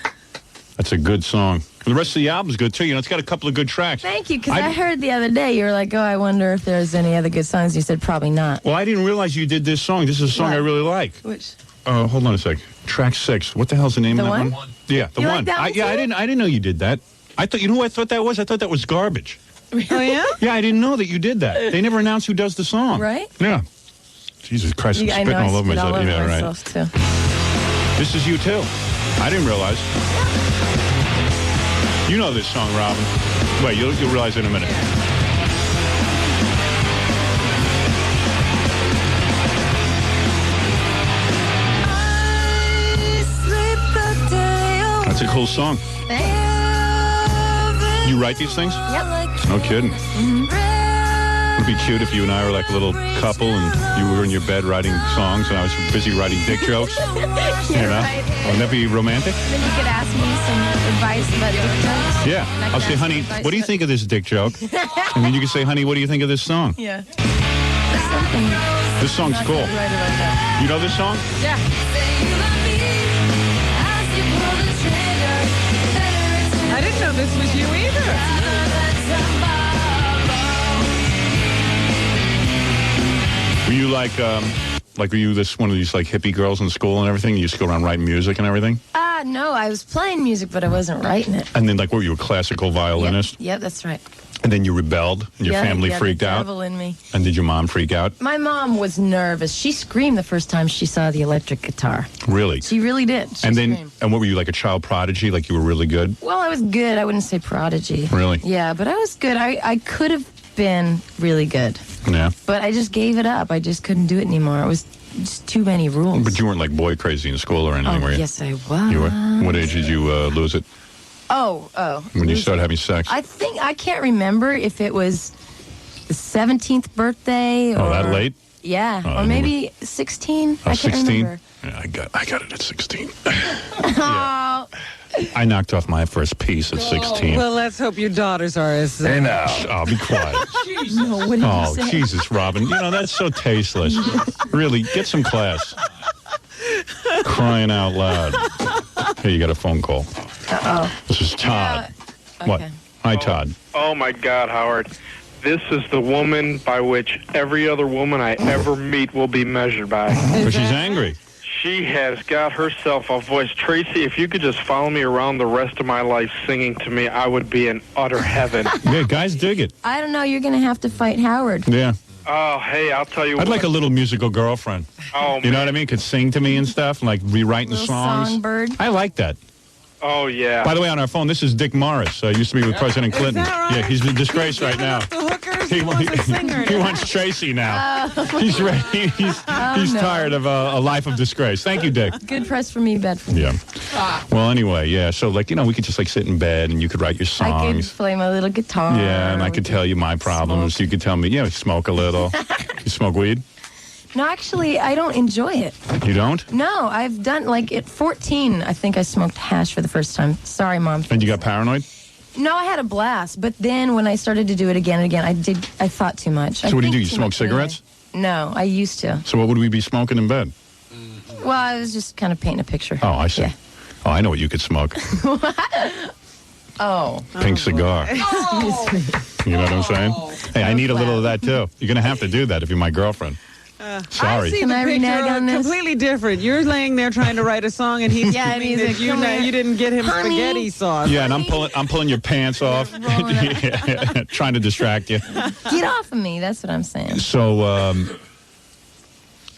That's a good song. The rest of the album's good too. You know, it's got a couple of good tracks. Thank you, because I heard the other day you were like, oh, I wonder if there's any other good songs. You said probably not. Well, I didn't realize you did this song. This is a song I really like. Which? Hold on a sec. Track 6. What the hell's the name of that one? one? Yeah, the You one. like that one Yeah, I too? didn't know you did that. I thought, you know what I thought that was? I thought that was garbage. Oh, yeah? Yeah, I didn't know that you did that. They never announce who does the song. Right? Yeah. Jesus Christ, I'm I spitting know, I all over spit myself. all over Yeah, right. myself, too. This is you too. I didn't realize. You know this song, Robin. Wait, you'll realize in a minute. That's a cool song. You write these things? Yep. No kidding. It'd be cute if you and I were like a little couple and you were in your bed writing songs and I was busy writing dick jokes. You know? Wouldn't that be romantic? Then you could ask me some advice about dick jokes. Yeah. And I I'll could say, ask honey, you advice what do you about- think of this dick joke? And then you can say, honey, what do you think of this song? Yeah. Something. This song's cool. Right about that. You know this song? Yeah. I didn't know this was you either. Were you were you this one of these like hippie girls in school and everything? You used to go around writing music and everything? No, I was playing music, but I wasn't writing it. And then like, were you a classical violinist? Yep, that's right. And then you rebelled and your family yeah, freaked the out? devil in me. And did your mom freak out? My mom was nervous. She screamed the first time she saw the electric guitar. Really? She really did. She And then, screamed. and what were you, like a child prodigy? Like you were really good? Well, I was good. I wouldn't say prodigy. Really? Yeah, but I was good. I could have been really good, Yeah. but I just gave it up. I just couldn't do it anymore. It was just too many rules. But you weren't like boy crazy in school or anything, Oh, were you? yes, I was. You were? What age did you lose it? Oh. When you started having sex? I can't remember if it was the 17th birthday or... Oh, that late? Yeah, Oh, or maybe 16. Oh, I can't 16? remember. Yeah, I got it at 16. Oh. I knocked off my first piece at 16. Well, let's hope your daughters are as... Hey, now. I'll be quiet. No, what did you Oh, say? Jesus, Robin. You know, that's so tasteless. Really, get some class. Crying out loud. Hey, you got a phone call. Uh-oh. This is Todd. What? Okay. Hi, Todd. Oh, my God, Howard. This is the woman by which every other woman I ever meet will be measured by. But she's angry. She has got herself a voice. Tracy, if you could just follow me around the rest of my life singing to me, I would be in utter heaven. Yeah, guys dig it. I don't know. You're going to have to fight Howard. Yeah. Oh, hey, I'll tell you I'd what. like a little musical girlfriend. Oh, You know what I mean? Could sing to me and stuff, like rewriting the Little songs. songbird. I like that. Oh, yeah. By the way, on our phone, this is Dick Morris. Used to be with President Clinton. that right? Yeah, he's in disgrace right now. The hookers? He, He wants a singer he now. wants Tracy now. He's ready. He's no. tired of a life of disgrace. Thank you, Dick. Good press for me, Bedford. Yeah. Well, anyway, yeah. So, like, you know, we could just like sit in bed and you could write your I could songs. play my little guitar. Yeah, and I could tell you my problems. You could tell me, smoke a little. You smoke weed? No, actually, I don't enjoy it. You don't? No, I've done, like, at 14, I think I smoked hash for the first time. Sorry, Mom. And you got paranoid? No, I had a blast. But then when I started to do it again and again, I thought too much. So what do you do? You smoke cigarettes? No, I used to. So what would we be smoking in bed? Well, I was just kind of painting a picture. Oh, I see. Yeah. Oh, I know what you could smoke. Oh. Pink cigar. Excuse me. You know what I'm saying? Hey, I need a little of that, too. You're going to have to do that if you're my girlfriend. Sorry. I see Can the I picture renege on this? completely different. You're laying there trying to write a song, and he's Yeah, and screaming he's that like, you "Come know, here. you didn't get him Honey." spaghetti sauce. Yeah, and I'm pulling your pants off, Yeah, trying to distract you. Get off of me. That's what I'm saying. So,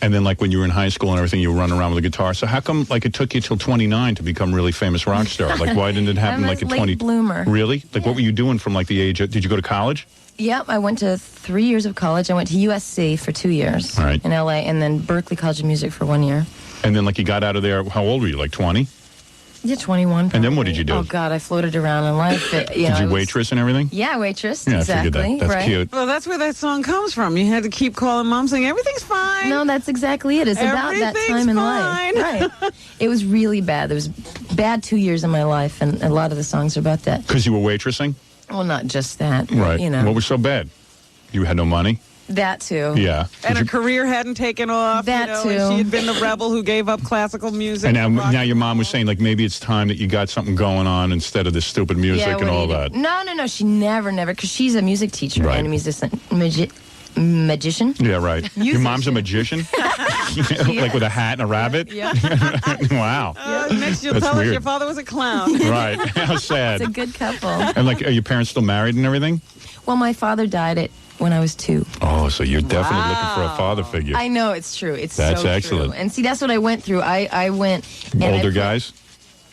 And then, like, when you were in high school and everything, you were running around with a guitar. So how come, like, it took you till 29 to become really famous rock star? Like, why didn't it happen, I'm a like, at late 20? bloomer. Really? Like, what were you doing from, like, the age of... Did you go to college? Yep, I went to 3 years of college. I went to USC for 2 years Right. in LA, and then Berklee College of Music for 1 year. And then, like, you got out of there... How old were you? Like, 20? Yeah, 21. And then what did you do? Oh, God, I floated around in life. Did you waitress and everything? Yeah, waitress, Yeah, exactly. I figured that. That's right. cute. Well, that's where that song comes from. You had to keep calling mom saying, everything's fine. No, that's exactly it. It's about that time in fine. life. Right. It was really bad. There was bad 2 years in my life, and a lot of the songs are about that. Because you were waitressing? Well, not just that. Right. You know. What was so bad? You had no money? That too. Yeah. And her career hadn't taken off. That and too. she had been the rebel who gave up classical music. And now, for rock now your mom was saying, like, maybe it's time that you got something going on instead of this stupid music what and do all you do? that. No. She never, because she's a music teacher Right. and a musician. Magician? Yeah, right. Your mom's a magician? Like with a hat and a rabbit? Yeah. Wow. Next you'll That's tell us weird. your father was a clown. Right. How sad. It's a good couple. And, like, are your parents still married and everything? Well, my father died when I was 2. Oh, so you're definitely looking for a father figure. I know, it's true. It's That's so excellent. True. And see, that's what I went through. I went... and Older guys?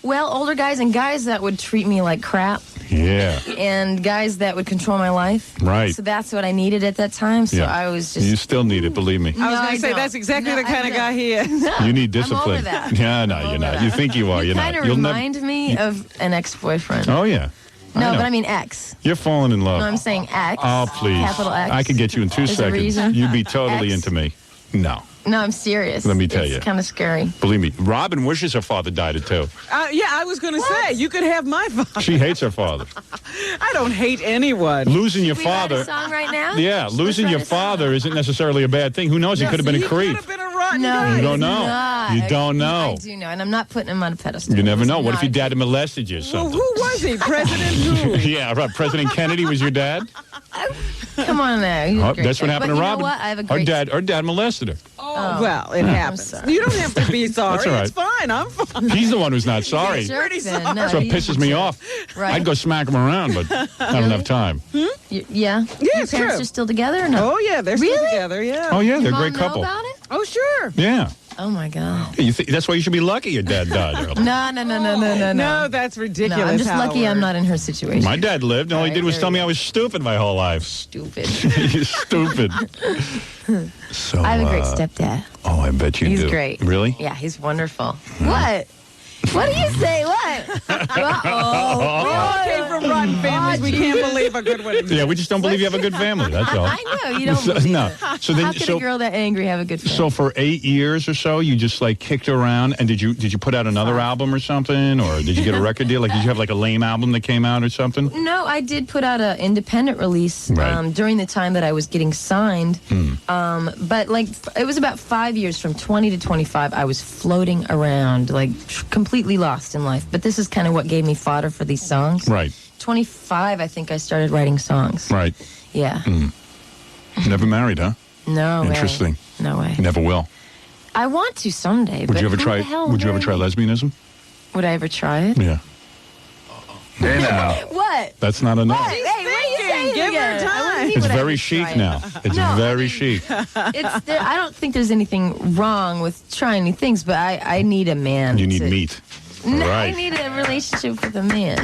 Well, older guys and guys that would treat me like crap. Yeah. And guys that would control my life. Right. So that's what I needed at that time. So I was just... You still need it, believe me. I was going to say, that's exactly the kind of guy he is. You need discipline. over that. Yeah, no, you're not. You think you are. You You're kind not. of You'll remind me of an ex-boyfriend. Oh, yeah. No, know. but I mean ex. You're falling in love. No, I'm saying X. Oh, please. Capital X. I could get you in 2 There's a seconds. reason. You'd be totally X. into me. No. No, I'm serious. Let me tell you. It's kind of scary. Believe me, Robin wishes her father died at 2. Yeah, I was going to say, you could have my father. She hates her father. I don't hate anyone. Losing your We write father. a song right now? Yeah, losing your father isn't necessarily a bad thing. Who knows? He could have been a creep. No, You don't he's know. not. You don't know. I do know, and I'm not putting him on a pedestal. You never He's know. What if not your a dad had molested you or Well, something? who was he? President who? Yeah, right. President Kennedy was your dad? Come on now. He's a Oh, great that's what guy. happened But to you know Robin. what? I have a Her great... dad molested her. Oh, well, it I'm happens. sorry. You don't have to be sorry. That's all right. It's fine. I'm fine. He's the one who's not sorry. Jerk Pretty then. sorry. No, That's what he's pisses a me jerk. off. Right. I'd go smack him around, but I don't have time. Yeah. Yeah, Your it's parents true. are still together or no? Oh, yeah, they're still Really? together, yeah. Oh, yeah, they're Your a mom great know couple. about it? Oh, sure. Yeah. Oh, my God. You that's why you should be lucky your dad died early. No. No, that's ridiculous. No, I'm just how it lucky I'm works. not in her situation. My dad lived, and all he All did right, was there tell you me I was stupid my whole life. Stupid. You're stupid. So, I have a great stepdad. Oh, I bet you He's do. great. Really? Yeah, he's wonderful. What? What do you say? What? Uh-oh. We all came from rotten families. We can't believe a good one. Yeah, we just don't believe you have a good family. That's all. I know you don't So, believe no. it. So then, How could a girl that angry have a good family? So for 8 years or so, you just like kicked around, and did you put out another album or something, or did you get a record deal? Like, did you have like a lame album that came out or something? No, I did put out an independent release Right. during the time that I was getting signed. Hmm. But like it was about 5 years, from 20 to 25. I was floating around, like completely lost in life. But this is kind of what gave me fodder for these songs. Right. 25, I think I started writing songs. Right. Yeah. Never married, huh? No way. Interesting. No way. Never will. I want to someday. Would but you ever who try? the hell Would you ever try married? lesbianism? Would I ever try it? Yeah. Hey now. What? That's not enough. What? Hey, what are you saying? Give her again? time. I wanna see It's what I very would chic try. now. It's No, very chic. I don't think there's anything wrong with trying new things, but I need a man. You need to- meat. No, Right. I need a relationship with a man.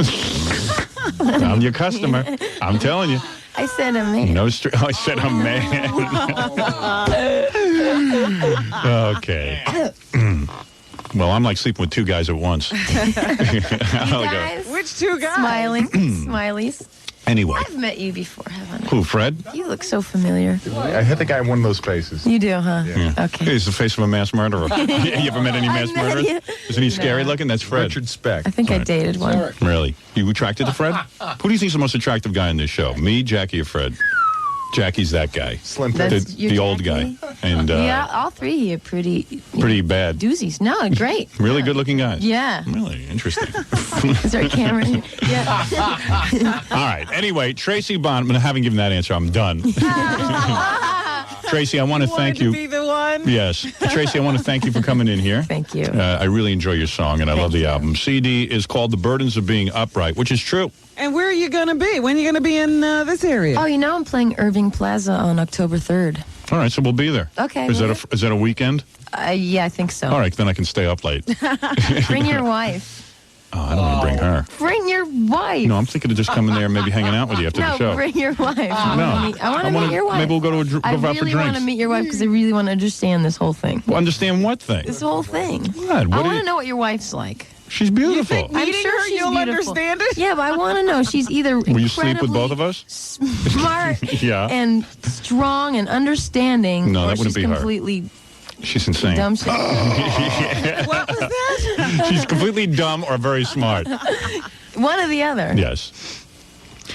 I'm your customer. I'm telling you. I said a man. No I said a man. Okay. Well, I'm like sleeping with 2 guys at once. I'll go. Guys, Which 2 guys? smiling, smileys. Anyway. I've met you before, haven't I? Who, Fred? You look so familiar. I think I'm one of those faces. You do, huh? Yeah. Okay. He's the face of a mass murderer. You ever met any mass met murderers? you. Isn't he scary No. looking? That's Fred. Richard Speck. I think I dated one. Really? You attracted to Fred? Who do you think's the most attractive guy in this show? Me, Jackie, or Fred? Jackie's that guy. Slim That's The your old guy. Jackie? And Yeah, all three of you are pretty bad. doozies. No, great. Really good looking guys. Yeah. Really interesting. Is there a camera in here? Yeah. All right. Anyway, Tracy Bonham, I haven't given that answer. I'm done. Tracy, I want to thank Wanted you. to be the one. Yes. Tracy, I want to thank you for coming in here. Thank you. I really enjoy your song, and I love the album. CD is called The Burdens of Being Upright, which is true. And where are you going to be? When are you going to be in this area? Oh, you know, I'm playing Irving Plaza on October 3rd. All right, so we'll be there. Okay, Is well, that a weekend? Yeah, I think so. All right, then I can stay up late. Bring your wife. Oh, I don't want to bring her. Bring your wife. No, I'm thinking of just coming there and maybe hanging out with you after the show. No, bring your wife. I want to meet your wife. Maybe we'll go to go I out for really drinks. want to meet your wife because I really want to understand this whole thing. Well, understand what thing? This whole thing. What? I What do want you- to know what your wife's like. She's beautiful. You think I'm meeting sure her, she's you'll beautiful. understand it? Yeah, but I want to know. She's either Will you sleep with incredibly both of us? smart Yeah. and strong and understanding, No, or that wouldn't she's be her. completely She's insane. dumb shit. What was that? She's completely dumb or very smart. One or the other. Yes.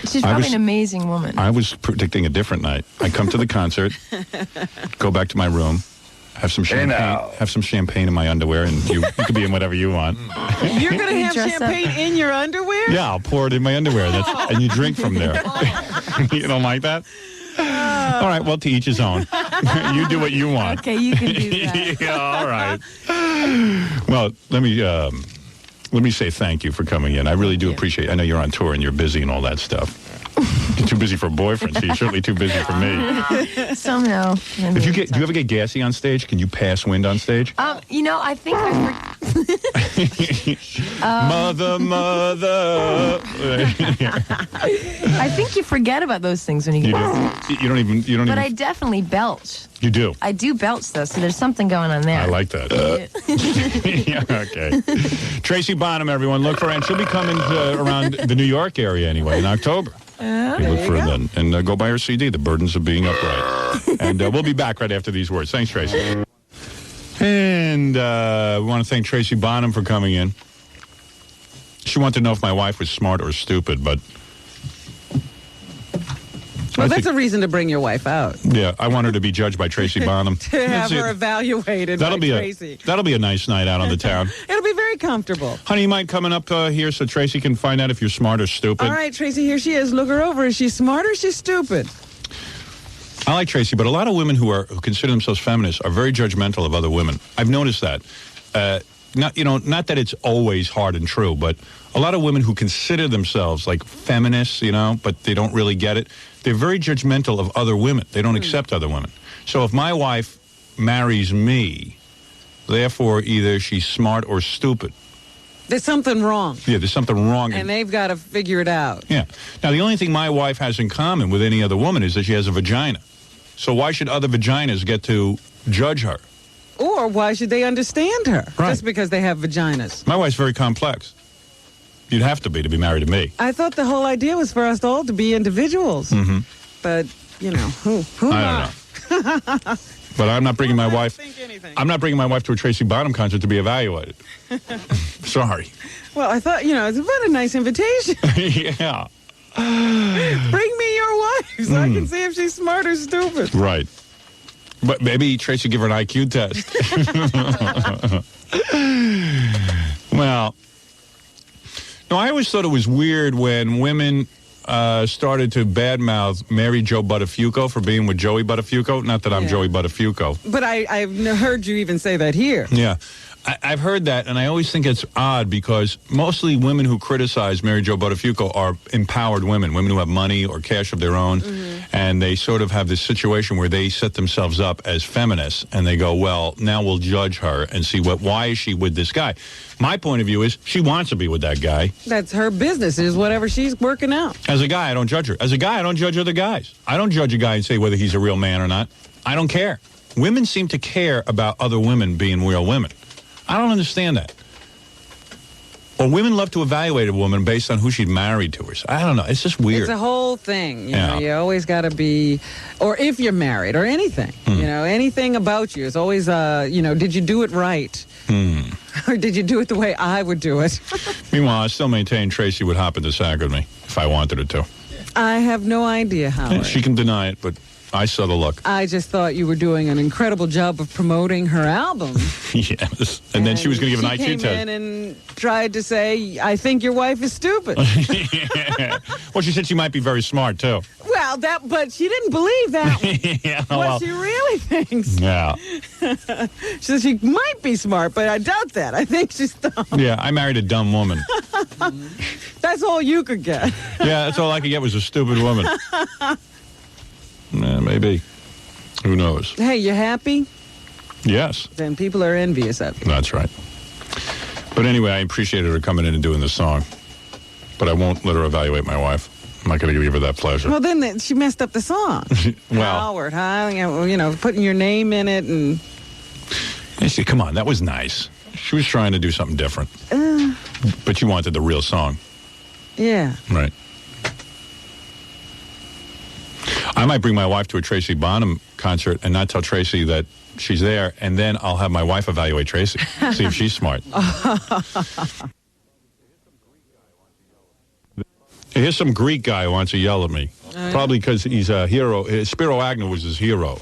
She's I probably was- an amazing woman. I was predicting a different night. I come to the concert, go back to my room, have some champagne in my underwear, and you could be in whatever you want. You're going to have Dress up. champagne in your underwear? Yeah, I'll pour it in my underwear, and you drink from there. You don't like that? All right, well, to each his own. You do what you want. Okay, you can do that. Yeah, all right. Well, let me say thank you for coming in. I really do appreciate it. I know you're on tour and you're busy and all that stuff. You're too busy for a boyfriend, so you're certainly too busy for me. Somehow. Do you ever get gassy on stage? Can you pass wind on stage? I think Mother. I think you forget about those things when you You get do. You don't even. But I definitely belch. You do. I do belch though, so there's something going on there. I like that. Yeah, okay. Tracy Bonham, everyone, look for her. And she'll be coming around the New York area anyway in October. You look for her then. And go buy her CD, The Burdens of Being Upright. And we'll be back right after these words. Thanks, Tracy. And we want to thank Tracy Bonham for coming in. She wanted to know if my wife was smart or stupid, but... Well, that's a reason to bring your wife out. Yeah, I want her to be judged by Tracy Bonham. To have her evaluated by Tracy. That'll be a nice night out on the town. It'll be very comfortable. Honey, you mind coming up here so Tracy can find out if you're smart or stupid? All right, Tracy, here she is. Look her over. Is she smart or is she stupid? I like Tracy, but a lot of women who consider themselves feminists are very judgmental of other women. I've noticed that. Not that it's always hard and true, but a lot of women who consider themselves like feminists, but they don't really get it. They're very judgmental of other women. They don't accept other women. So if my wife marries me, therefore either she's smart or stupid. There's something wrong. Yeah, there's something wrong. And they've got to figure it out. Yeah. Now, the only thing my wife has in common with any other woman is that she has a vagina. So why should other vaginas get to judge her? Or why should they understand her? Right. Just because they have vaginas. My wife's very complex. You'd have to be married to me. I thought the whole idea was for us all to be individuals. Mm-hmm. But, who I don't know. But I'm not bringing my wife. I'm not bringing my wife to a Tracy Bonham concert to be evaluated. Sorry. Well, I thought, it's been a nice invitation. Yeah. Bring me your wife so I can see if she's smart or stupid. Right. But maybe Tracy give her an IQ test. Well, no, I always thought it was weird when women started to badmouth Mary Jo Buttafuoco for being with Joey Buttafuoco. Not that I'm Joey Buttafuoco. But I've heard you even say that here. Yeah. I've heard that, and I always think it's odd because mostly women who criticize Mary Jo Buttafuoco are empowered women who have money or cash of their own, and they sort of have this situation where they set themselves up as feminists, and they go, well, now we'll judge her and see why is she with this guy. My point of view is she wants to be with that guy. That's her business, is whatever she's working out. As a guy, I don't judge her. As a guy, I don't judge other guys. I don't judge a guy and say whether he's a real man or not. I don't care. Women seem to care about other women being real women. I don't understand that. Or women love to evaluate a woman based on who she's married to. I don't know. It's just weird. It's a whole thing. You Yeah. know, you always got to be, or if you're married or anything, anything about you is always, did you do it right? Or did you do it the way I would do it? Meanwhile, I still maintain Tracy would hop in the sack with me if I wanted her to. I have no idea, Howard. She can deny it, but I saw the look. I just thought you were doing an incredible job of promoting her album. Yes. And then she was going to give an She IQ came in test. and tried to say, I think your wife is stupid. Well, she said she might be very smart, too. Well, but she didn't believe that. Yeah, What well, she really thinks. yeah. She says she might be smart, but I doubt that. I think she's dumb. Yeah, I married a dumb woman. That's all you could get. Yeah, that's all I could get was a stupid woman. Yeah, maybe. Who knows? Hey, you happy? Yes. Then people are envious of you. That's right. But anyway, I appreciated her coming in and doing this song. But I won't let her evaluate my wife. I'm not going to give her that pleasure. Well, then she messed up the song. Well, Howard, putting your name in it and... Come on, that was nice. She was trying to do something different. But you wanted the real song. Yeah. Right. I might bring my wife to a Tracy Bonham concert and not tell Tracy that she's there, and then I'll have my wife evaluate Tracy, see if she's smart. Here's some Greek guy who wants to yell at me. Probably because he's a hero. Spiro Agnew was his hero.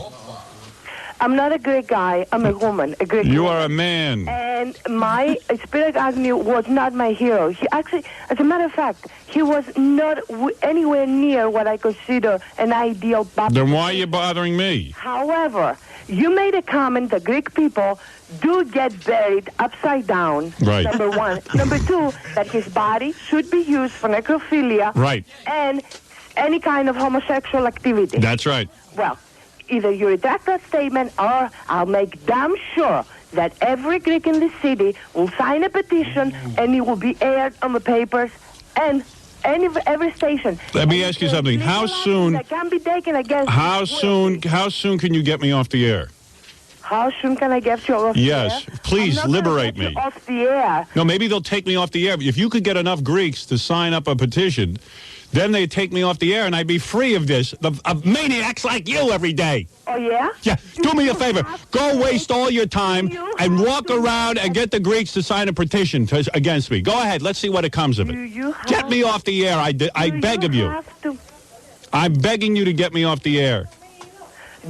I'm not a Greek guy. I'm a woman. A Greek You woman. are a man. And my Spiro Agnew was not my hero. He actually, as a matter of fact, he was not anywhere near what I consider an ideal Baptist. Then why are you bothering me? However, you made a comment that Greek people do get buried upside down. Right. Number one. Number two, that his body should be used for necrophilia. Right. And any kind of homosexual activity. That's right. Well, either you retract that statement or I'll make damn sure that every Greek in the city will sign a petition and it will be aired on the papers and every station. Let me ask you something. How soon? That can be taken against. How soon can you get me off the air? How soon can I get you off the air? Yes, please I'm not liberate gonna me. get you off the air. No, maybe they'll take me off the air. If you could get enough Greeks to sign up a petition, then they'd take me off the air and I'd be free of this, of maniacs like you every day. Oh, yeah? Yeah, do me a favor. Go waste all your time and walk around and get the Greeks to sign a petition against me. Go ahead. Let's see what it comes of it. Get me off the air. I beg of you. I'm begging you to get me off the air.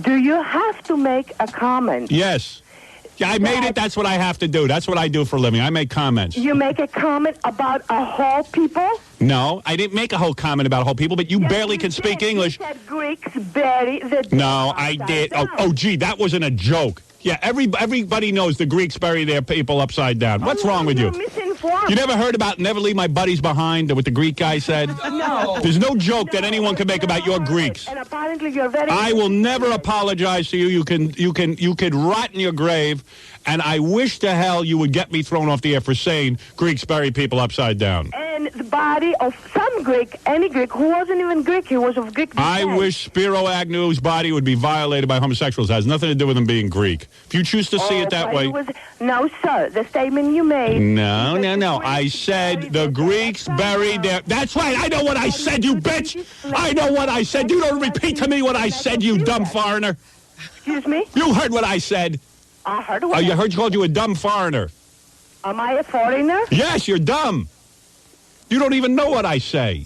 Do you have to make a comment? Yes. Yeah, I made it. That's what I have to do. That's what I do for a living. I make comments. You make a comment about a whole people? No, I didn't make a whole comment about whole people, but you barely can speak English. You said Greeks bury the dead. No, I did. Oh, gee, that wasn't a joke. Yeah, everybody knows the Greeks bury their people upside down. What's wrong with you? You're misinformed. You never heard about Never Leave My Buddies Behind, what the Greek guy said? No. There's no joke that anyone can make about your Greeks. And apparently you're very... I will never apologize to you. You could rot in your grave, and I wish to hell you would get me thrown off the air for saying Greeks bury people upside down. And the body of some Greek, any Greek, who wasn't even Greek, he was of Greek descent. I wish Spiro Agnew's body would be violated by homosexuals. It has nothing to do with him being Greek. If you choose to see it that way... No, sir. The statement you made... No. I said the Greeks buried their... That's right. I know what I said, you bitch. I know what I said. You don't repeat to me what I said, you dumb foreigner. Excuse me? You heard what I said. I heard what... You called you a dumb foreigner. Am I a foreigner? Yes, you're dumb. You don't even know what I say.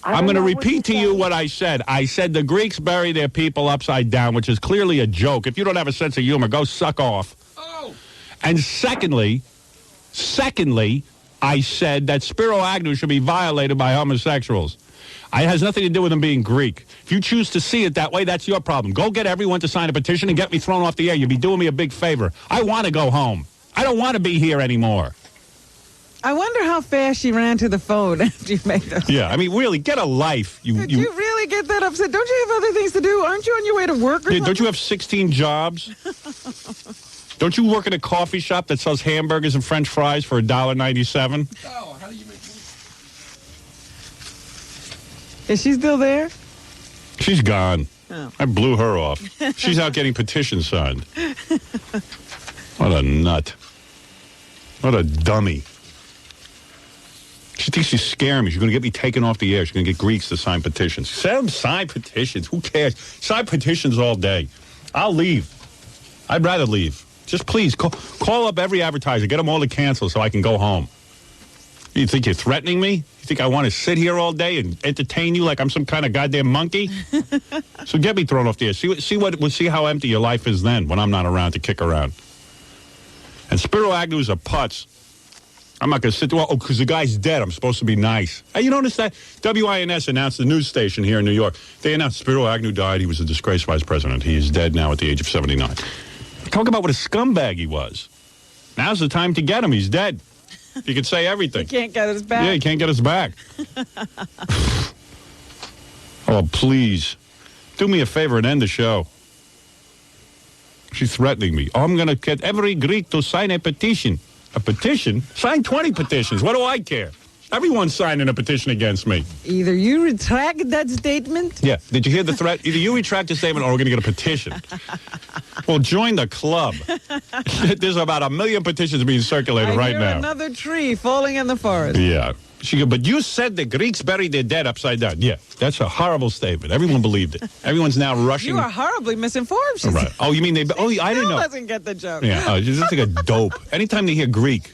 I'm going to repeat to you what I said. I said the Greeks bury their people upside down, which is clearly a joke. If you don't have a sense of humor, go suck off. Oh. And secondly, I said that Spiro Agnew should be violated by homosexuals. It has nothing to do with him being Greek. If you choose to see it that way, that's your problem. Go get everyone to sign a petition and get me thrown off the air. You'd be doing me a big favor. I want to go home. I don't want to be here anymore. I wonder how fast she ran to the phone after you made those. Yeah, I mean, really, get a life. Did you really get that upset? Don't you have other things to do? Aren't you on your way to work or something? Don't you have 16 jobs? Don't you work at a coffee shop that sells hamburgers and French fries for $1.97? Oh, how do you make... Is she still there? She's gone. Oh. I blew her off. She's out getting petitions signed. What a nut. What a dummy. She thinks she's scaring me. She's going to get me taken off the air. She's going to get Greeks to sign petitions. Sign petitions. Who cares? Sign petitions all day. I'll leave. I'd rather leave. Just please call up every advertiser. Get them all to cancel so I can go home. You think you're threatening me? You think I want to sit here all day and entertain you like I'm some kind of goddamn monkey? So get me thrown off the air. See how empty your life is then when I'm not around to kick around. And Spiro Agnew's a putz. I'm not going to sit there. Oh, because the guy's dead. I'm supposed to be nice. Hey, you notice that? WINS announced, the news station here in New York, they announced Spiro Agnew died. He was a disgraced vice president. He is dead now at the age of 79. Talk about what a scumbag he was. Now's the time to get him. He's dead. You can say everything. He can't get us back. Yeah, he can't get us back. Oh, please. Do me a favor and end the show. She's threatening me. Oh, I'm going to get every Greek to sign a petition. A petition? Sign 20 petitions. What do I care? Everyone's signing a petition against me. Either you retract that statement. Yeah. Did you hear the threat? Either you retract the statement or we're going to get a petition. Well, join the club. There's about 1 million petitions being circulated right now. Another tree falling in the forest. Yeah. She goes, but you said the Greeks buried their dead upside down. Yeah, that's a horrible statement. Everyone believed it. Everyone's now rushing. You are horribly misinformed. She right. Oh, you mean they? Oh, I didn't know. Doesn't get the joke. Yeah. Oh, she's just like a dope. Anytime they hear Greek,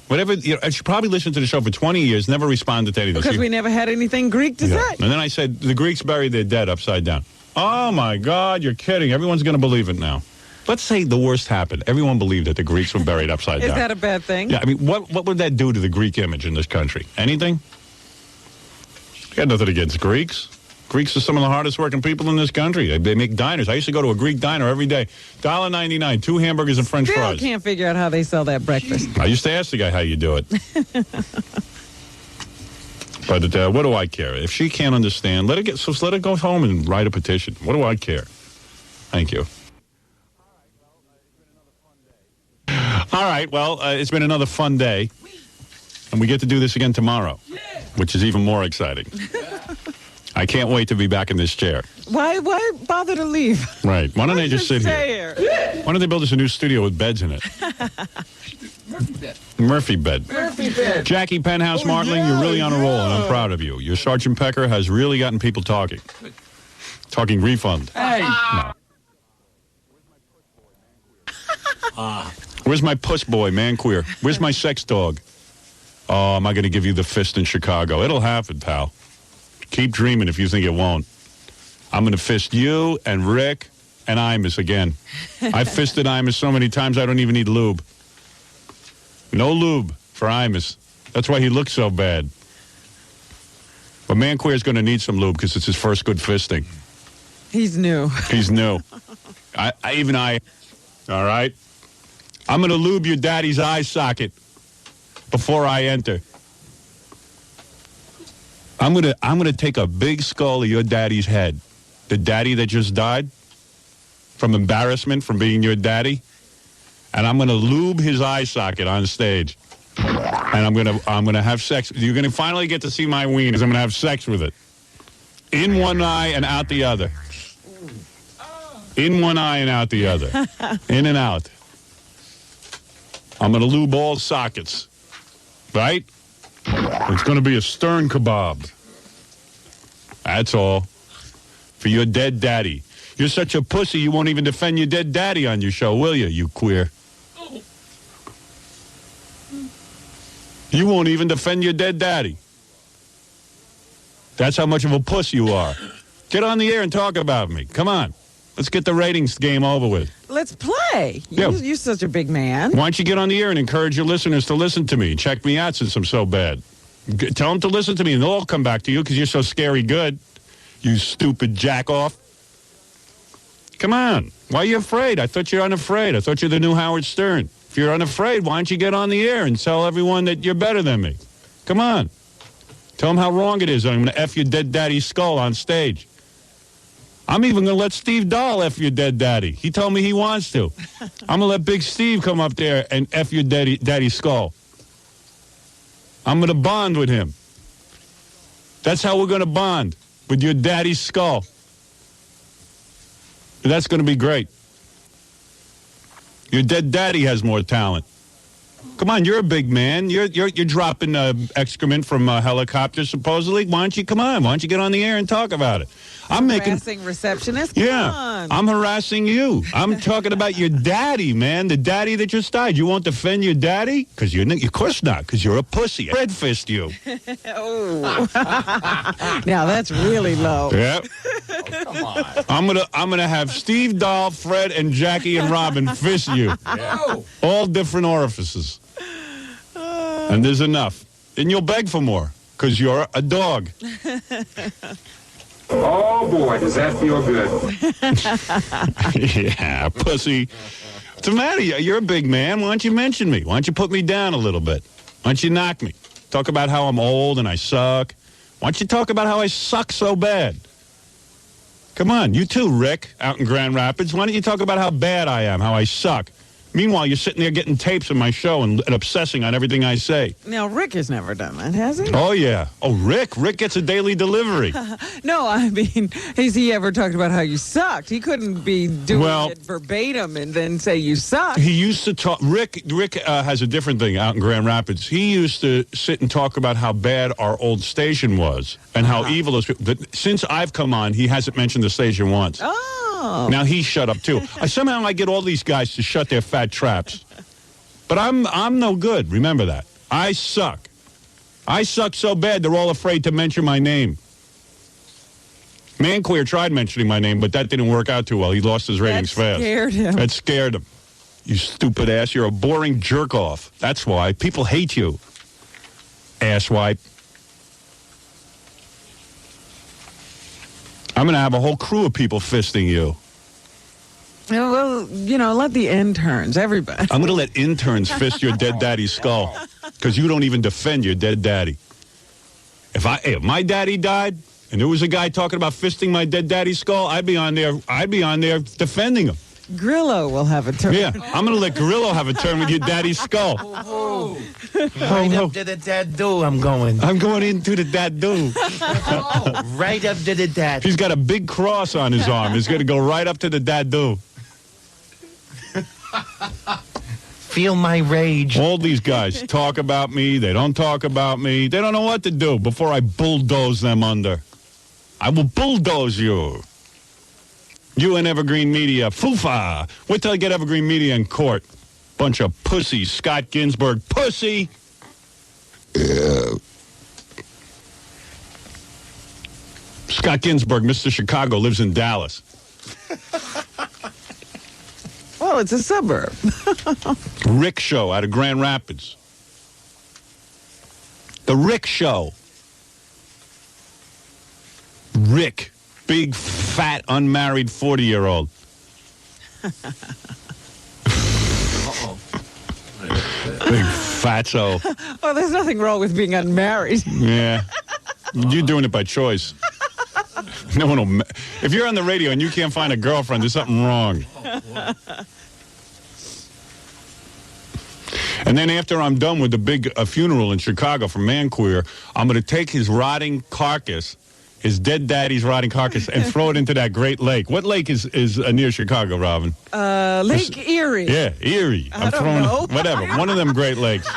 whatever. You know, she probably listened to the show for 20 years, never responded to anything. Because we never had anything Greek to say. And then I said the Greeks buried their dead upside down. Oh my God, you're kidding! Everyone's going to believe it now. Let's say the worst happened. Everyone believed that the Greeks were buried upside down. Is that a bad thing? Yeah. I mean, what would that do to the Greek image in this country? Anything? Got nothing against Greeks. Greeks are some of the hardest working people in this country. They make diners. I used to go to a Greek diner every day. $1.99, 2 hamburgers and French fries. Still can't figure out how they sell that breakfast. I used to ask the guy how you do it. But what do I care? If she can't understand, let her go home and write a petition. What do I care? Thank you. All right, well, it's been another fun day. And we get to do this again tomorrow, which is even more exciting. I can't wait to be back in this chair. Why bother to leave? Right. Why don't they just sit here? Why don't they build us a new studio with beds in it? Murphy bed. Jackie Penthouse Martling, you're really on a roll, and I'm proud of you. Your Sergeant Pecker has really gotten people talking. Talking refund. Hey. No. Where's my puss boy, man queer? Where's my sex dog? Oh, am I going to give you the fist in Chicago? It'll happen, pal. Keep dreaming if you think it won't. I'm going to fist you and Rick and Imus again. I've fisted Imus so many times I don't even need lube. No lube for Imus. That's why he looks so bad. But Man Queer is going to need some lube because it's his first good fisting. He's new. He's new. All right? I'm going to lube your daddy's eye socket before I enter. I'm gonna take a big skull of your daddy's head, the daddy that just died from embarrassment from being your daddy, and I'm gonna lube his eye socket on stage, and I'm gonna have sex. You're gonna finally get to see my ween. I'm gonna have sex with it, in one eye and out the other, in one eye and out the other, in and out. I'm gonna lube all sockets. Right? It's going to be a stern kebab. That's all. For your dead daddy. You're such a pussy, you won't even defend your dead daddy on your show, will you, you queer? You won't even defend your dead daddy. That's how much of a puss you are. Get on the air and talk about me. Come on. Let's get the ratings game over with. Let's play. You're such a big man. Why don't you get on the air and encourage your listeners to listen to me? Check me out since I'm so bad. Tell them to listen to me and they'll all come back to you because you're so scary good. You stupid jack-off. Come on. Why are you afraid? I thought you're unafraid. I thought you're the new Howard Stern. If you're unafraid, why don't you get on the air and tell everyone that you're better than me? Come on. Tell them how wrong it is. I'm going to F your dead daddy's skull on stage. I'm even going to let Steve Dahl F your dead daddy. He told me he wants to. I'm going to let Big Steve come up there and F your daddy's skull. I'm going to bond with him. That's how we're going to bond, with your daddy's skull. That's going to be great. Your dead daddy has more talent. Come on, you're a big man. You're dropping excrement from a helicopter, supposedly. Why don't you come on? Why don't you get on the air and talk about it? I'm harassing receptionist. Come on. I'm harassing you. I'm talking about your daddy, man. The daddy that just died. You won't defend your daddy? Because of course not. Because you're a pussy. Red fist you. Oh. Now that's really low. Yep. Oh, come on. I'm gonna have Steve Dahl, Fred, and Jackie and Robin fist you. Yeah. All different orifices. And there's enough. And you'll beg for more because you're a dog. Oh, boy, does that feel good. Yeah, pussy. What's the matter? You're a big man. Why don't you mention me? Why don't you put me down a little bit? Why don't you knock me? Talk about how I'm old and I suck. Why don't you talk about how I suck so bad? Come on, you too, Rick, out in Grand Rapids. Why don't you talk about how bad I am, how I suck? Meanwhile, you're sitting there getting tapes of my show and obsessing on everything I say. Now, Rick has never done that, has he? Oh, yeah. Oh, Rick. Rick gets a daily delivery. No, I mean, has he ever talked about how you sucked? He couldn't be doing it verbatim and then say you suck. He used to talk. Rick has a different thing out in Grand Rapids. He used to sit and talk about how bad our old station was and how evil those people. Since I've come on, he hasn't mentioned the station once. Oh. Now he shut up too. Somehow I get all these guys to shut their fat traps. But I'm no good. Remember that. I suck. I suck so bad they're all afraid to mention my name. Manqueer tried mentioning my name, but that didn't work out too well. He lost his ratings fast. Scared him. That scared him. You stupid ass. You're a boring jerk off. That's why. People hate you. Asswipe. I'm going to have a whole crew of people fisting you. Well, let the interns, everybody. I'm going to let interns fist your dead daddy's skull because you don't even defend your dead daddy. If my daddy died and there was a guy talking about fisting my dead daddy's skull, I'd be on there defending him. Grillo will have a turn. Yeah, I'm going to let Grillo have a turn with your daddy's skull. Right up to the dad-do I'm going. I'm going into the dad-do. Right up to the dad. He's got a big cross on his arm. He's going to go right up to the dad-do. Feel my rage. All these guys talk about me. They don't talk about me. They don't know what to do before I bulldoze them under. I will bulldoze you. You and Evergreen Media. Foofa. Wait till I get Evergreen Media in court. Bunch of pussies. Scott Ginsburg. Pussy. Scott Ginsburg, Mr. Chicago, lives in Dallas. Well, it's a suburb. Rick Show out of Grand Rapids. The Rick Show. Rick. Big, fat, unmarried 40-year-old. Big fatso. Well, there's nothing wrong with being unmarried. Yeah. You're doing it by choice. No one will. If you're on the radio and you can't find a girlfriend, there's something wrong. And then after I'm done with the big funeral in Chicago for Manqueer, I'm going to take his rotting carcass, his dead daddy's rotting carcass, and throw it into that Great Lake. What lake is near Chicago, Robin? Lake Erie. Yeah, Erie. I don't know. Whatever. One of them Great Lakes.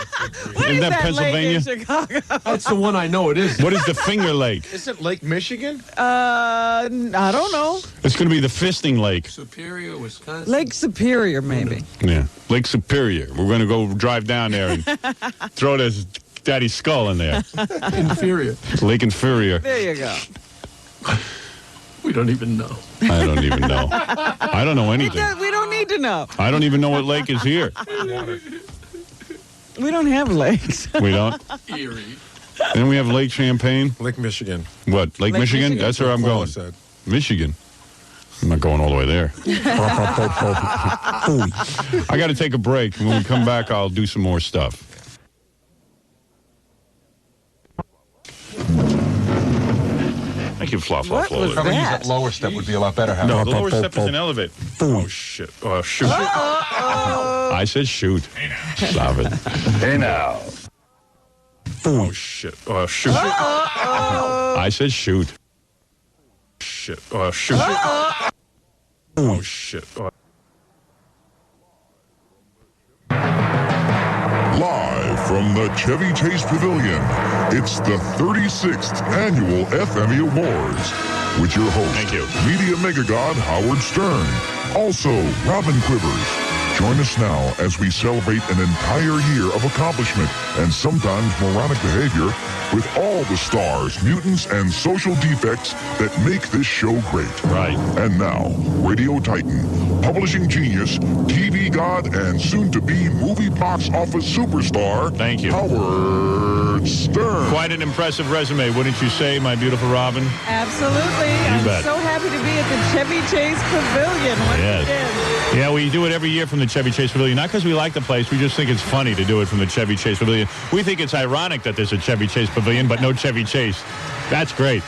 Isn't that Pennsylvania? Lake in Chicago? That's the one I know it is. What is the Finger Lake? Is it Lake Michigan? I don't know. It's going to be the Fisting Lake. Superior, Wisconsin. Lake Superior, maybe. Yeah, Lake Superior. We're going to go drive down there and throw this daddy's skull in there. Inferior. Lake Inferior. There you go. We don't even know. I don't even know. I don't know anything. We don't need to know. I don't even know what lake is here. We don't have lakes. We don't? Erie. Then we have Lake Champlain. Lake Michigan. What? Lake Michigan? That's where I'm going. Said. Michigan. I'm not going all the way there. I got to take a break. When we come back, I'll do some more stuff. Thank you, Fluff. What was Probably use that? that lower step would be a lot better. No, the lower step is an elevator. Oh, shit. Oh, shoot. I said shoot. Stop it. Hey, now. Oh, shit. Oh, shoot. I said shoot. Shit. Oh, shoot. Oh, shit. Oh. Live from the Chevy Chase Pavilion, it's the 36th Annual FME Awards with your host, Media Megagod Howard Stern. Also, Robin Quivers. Join us now as we celebrate an entire year of accomplishment and sometimes moronic behavior with all the stars, mutants, and social defects that make this show great. Right. And now, Radio Titan, publishing genius, TV god, and soon-to-be movie box office superstar. Thank you. Howard Stern. Quite an impressive resume, wouldn't you say, my beautiful Robin? Absolutely. I'm bet. so happy to be at the Chevy Chase Pavilion once again. Yeah, we do it every year from the Chevy Chase Pavilion. Not because we like the place. We just think it's funny to do it from the Chevy Chase Pavilion. We think it's ironic that there's a Chevy Chase Pavilion, but no Chevy Chase. That's great.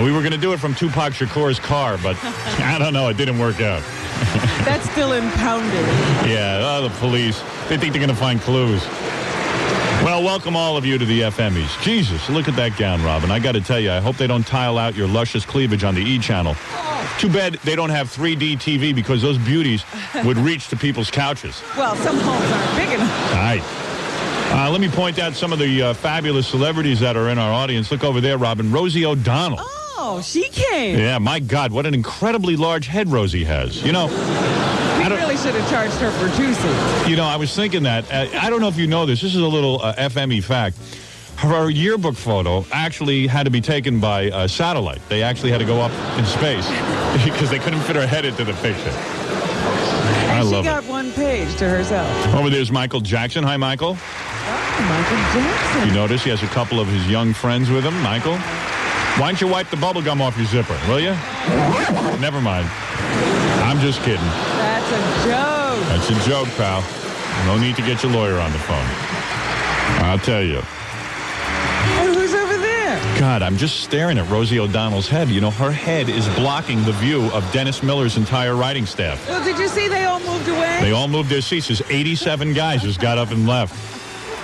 We were going to do it from Tupac Shakur's car, but I don't know. It didn't work out. That's still impounded. Yeah, the police. They think they're going to find clues. Well, welcome all of you to the FMEs. Jesus, look at that gown, Robin. I got to tell you, I hope they don't tile out your luscious cleavage on the E! channel. Too bad they don't have 3D TV because those beauties would reach to people's couches. Well, some homes aren't big enough. All right. Let me point out some of the fabulous celebrities that are in our audience. Look over there, Robin. Rosie O'Donnell. Oh, she came. Yeah, my God, what an incredibly large head Rosie has. You know, we really should have charged her for 2 seats. You know, I was thinking that. I don't know if you know this. This is a little FME fact. Her yearbook photo actually had to be taken by satellite. They actually had to go up in space because they couldn't fit her head into the picture. And she got 1 page to herself. Over there's Michael Jackson. Hi, Michael. Michael Jackson. You notice he has a couple of his young friends with him. Michael, why don't you wipe the bubble gum off your zipper, will you? Never mind. I'm just kidding. That's a joke. That's a joke, pal. No need to get your lawyer on the phone. I'll tell you. And who's over there? God, I'm just staring at Rosie O'Donnell's head. You know, her head is blocking the view of Dennis Miller's entire writing staff. Well, did you see they all moved away? They all moved their seats. There's 87 guys just got up and left.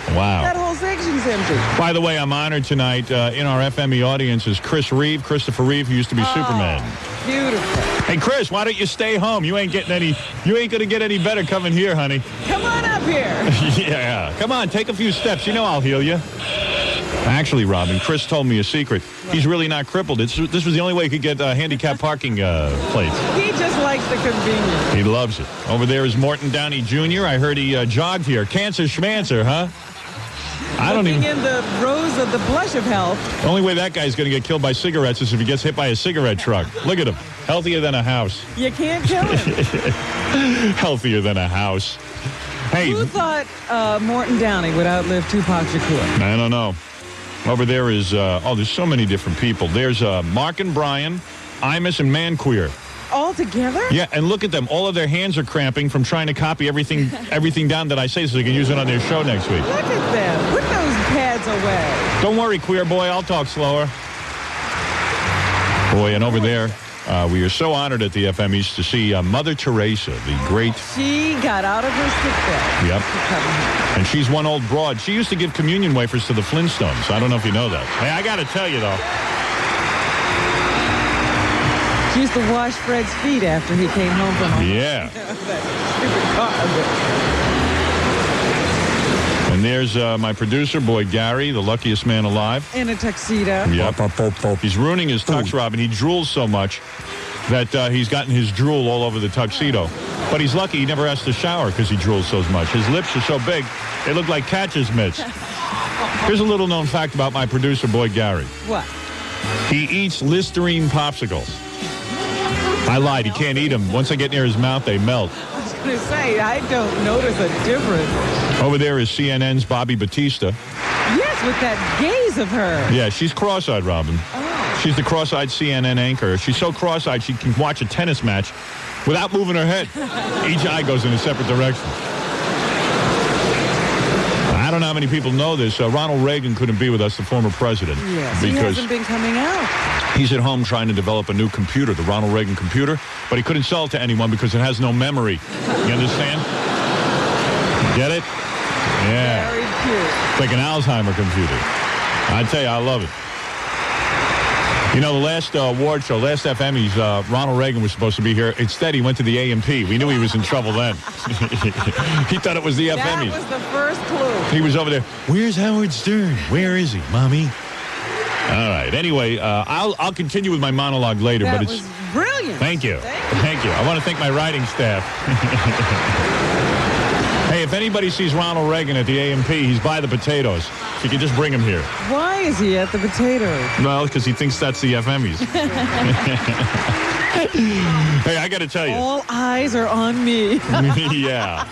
Wow. That whole section's empty. By the way, I'm honored tonight in our FME audience is Christopher Reeve, who used to be Superman. Beautiful. Hey, Chris, why don't you stay home? You ain't going to get any better coming here, honey. Come on up here. Yeah. Come on, take a few steps. You know I'll heal you. Actually, Robin, Chris told me a secret. He's really not crippled. This was the only way he could get handicap parking plates. He just likes the convenience. He loves it. Over there is Morton Downey Jr. I heard he jogged here. Cancer schmancer, huh? I don't even... in the rose of the blush of health. The only way that guy's going to get killed by cigarettes is if he gets hit by a cigarette truck. Look at him. Healthier than a house. You can't kill him. Healthier than a house. Hey. Who thought Morton Downey would outlive Tupac Shakur? I don't know. Over there is, there's so many different people. There's Mark and Brian, Imus and Manqueer. All together? Yeah, and look at them. All of their hands are cramping from trying to copy everything down that I say so they can use it on their show next week. Look at them. Put those pads away. Don't worry, queer boy. I'll talk slower. Boy, and over there, we are so honored at the FMEs to see Mother Teresa, the great... She got out of her sick bed. Yep. And she's one old broad. She used to give communion wafers to the Flintstones. I don't know if you know that. Hey, I got to tell you, though. She used to wash Fred's feet after he came home from home. Yeah. And there's my producer, boy Gary, the luckiest man alive. In a tuxedo. Yep. He's ruining his tux, Robin. He drools so much that he's gotten his drool all over the tuxedo. But he's lucky he never has to shower because he drools so much. His lips are so big, they look like catcher's mitts. Here's a little known fact about my producer, boy Gary. What? He eats Listerine popsicles. I lied. He can't eat them. Once I get near his mouth, they melt. I was going to say, I don't notice a difference. Over there is CNN's Bobby Batista. Yes, with that gaze of her. Yeah, she's cross-eyed, Robin. Oh. She's the cross-eyed CNN anchor. She's so cross-eyed she can watch a tennis match without moving her head. Each eye goes in a separate direction. I don't know how many people know this. Ronald Reagan couldn't be with us, the former president. Yes, because he hasn't been coming out. He's at home trying to develop a new computer, the Ronald Reagan computer, but he couldn't sell it to anyone because it has no memory. You understand? Get it? Yeah. Very cute. It's like an Alzheimer computer. I tell you, I love it. You know, the last award show, last FMEs, Ronald Reagan was supposed to be here. Instead, he went to the A&P. We knew he was in trouble then. He thought it was the FMEs. That was the first clue. He was over there. Where's Howard Stern? Where is he, Mommy? All right. Anyway, I'll continue with my monologue later. That but it's was brilliant. Thank you. Thank you. I want to thank my writing staff. Hey, if anybody sees Ronald Reagan at the A&P, he's by the potatoes. So you can just bring him here. Why is he at the potatoes? Well, because he thinks that's the FMEs. Hey, I got to tell you. All eyes are on me. Yeah.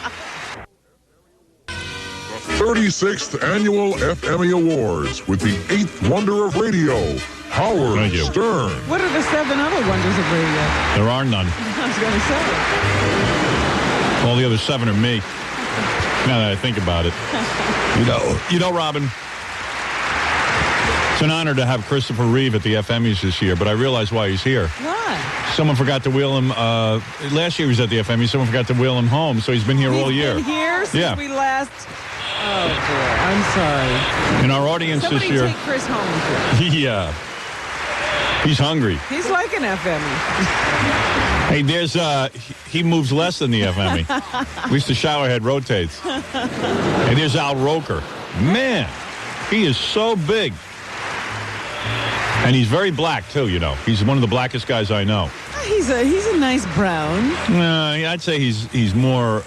36th Annual FME Awards with the 8th Wonder of Radio, Howard Stern. What are the 7 other wonders of radio? There are none. I was going to say. All the other 7 are me. Now that I think about it. You know, Robin, It's an honor to have Christopher Reeve at the FMEs this year, but I realize why he's here. Why? Someone forgot to wheel him. Last year he was at the FME. Someone forgot to wheel him home, so he's been here all year. He's been here since we last... Oh, boy. I'm sorry. In our audience Somebody this year... take Chris home. Yeah. He's hungry. He's like an FME. Hey, there's... he moves less than the FME. At least the showerhead rotates. Hey, there's Al Roker. Man, he is so big. And he's very black, too, you know. He's one of the blackest guys I know. He's a nice brown. I'd say he's more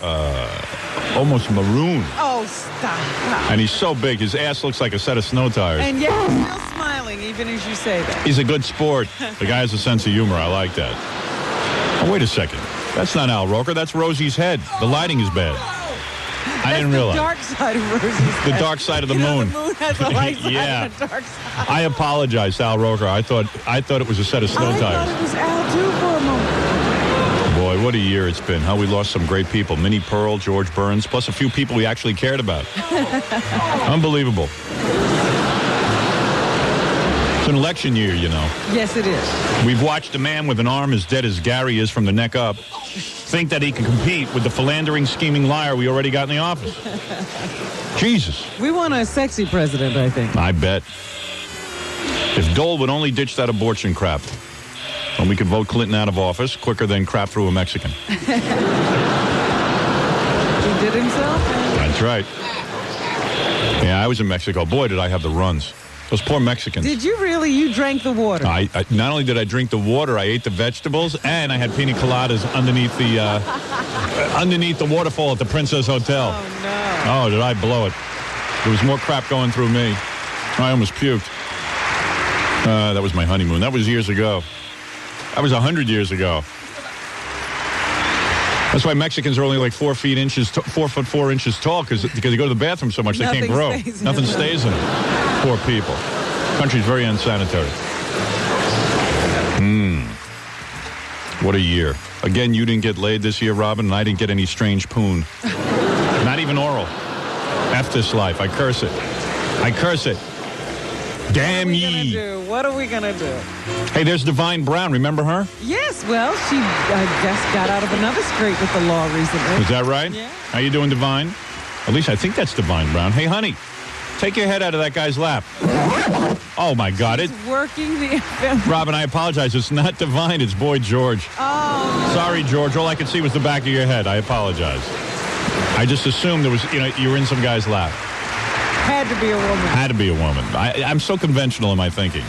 almost maroon. Oh, stop. And he's so big, his ass looks like a set of snow tires. And yet he's still smiling, even as you say that. He's a good sport. The guy has a sense of humor. I like that. Oh, wait a second. That's not Al Roker. That's Rosie's head. The lighting is bad. I didn't realize. The dark side of Rosie's head. The dark side of the You know, moon. the moon has a light side Yeah. and a dark side. I apologize, Al Roker. I thought it was a set of snow I tires. thought it was Al, too, for a moment. Boy, what a year it's been. How we lost some great people. Minnie Pearl, George Burns, plus a few people we actually cared about. Unbelievable. It's an election year, you know. Yes, it is. We've watched a man with an arm as dead as Gary is from the neck up think that he can compete with the philandering, scheming liar we already got in the office. Jesus. We want a sexy president, I think. I bet. If Dole would only ditch that abortion crap, and we could vote Clinton out of office quicker than crap through a Mexican. He did himself? That's right. Yeah, I was in Mexico. Boy, did I have the runs. Those poor Mexicans. Did you really? You drank the water. I not only did I drink the water, I ate the vegetables, and I had pina coladas underneath the waterfall at the Princess Hotel. Oh, no. Oh, did I blow it. There was more crap going through me. I almost puked. That was my honeymoon. That was years ago. That was 100 years ago. That's why Mexicans are only like 4 foot 4 inches tall, because they go to the bathroom so much they can't grow. Nothing stays in them. Poor people. Country's very unsanitary. What a year. Again, you didn't get laid this year, Robin, and I didn't get any strange poon. Not even oral. F this life. I curse it. I curse it. Damn ye. What are we going to do? Hey, there's Divine Brown. Remember her? Yes, well, she, I guess, got out of another scrape with the law recently. Is that right? Yeah. How you doing, Divine? At least I think that's Divine Brown. Hey, honey, take your head out of that guy's lap. Oh, my God. It's working the FM. Robin, I apologize. It's not Divine. It's Boy George. Oh. Sorry, George. All I could see was the back of your head. I apologize. I just assumed there was, you were in some guy's lap. Had to be a woman. Had to be a woman. I'm so conventional in my thinking.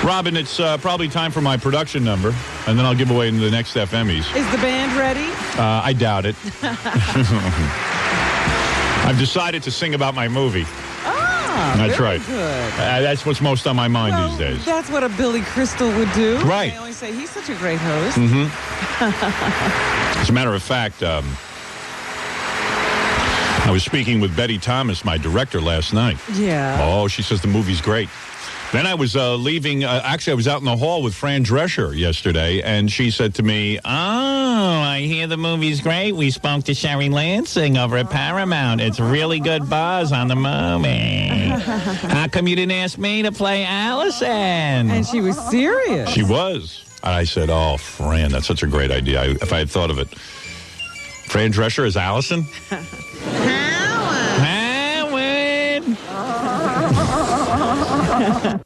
Robin, it's probably time for my production number, and then I'll give away in the next FMEs. Is the band ready? I doubt it. I've decided to sing about my movie. That's very right. Good. That's what's most on my mind these days. That's what a Billy Crystal would do. Right. I always say he's such a great host. As a matter of fact, I was speaking with Betty Thomas, my director, last night. Yeah. Oh, she says the movie's great. Then I was leaving. Actually, I was out in the hall with Fran Drescher yesterday, and she said to me, "Oh, I hear the movie's great. We spoke to Sherry Lansing over at Paramount. It's really good buzz on the movie. How come you didn't ask me to play Allison?" And she was serious. She was. And I said, "Oh, Fran, that's such a great idea. If I had thought of it." Fran Drescher as Allison? Howard.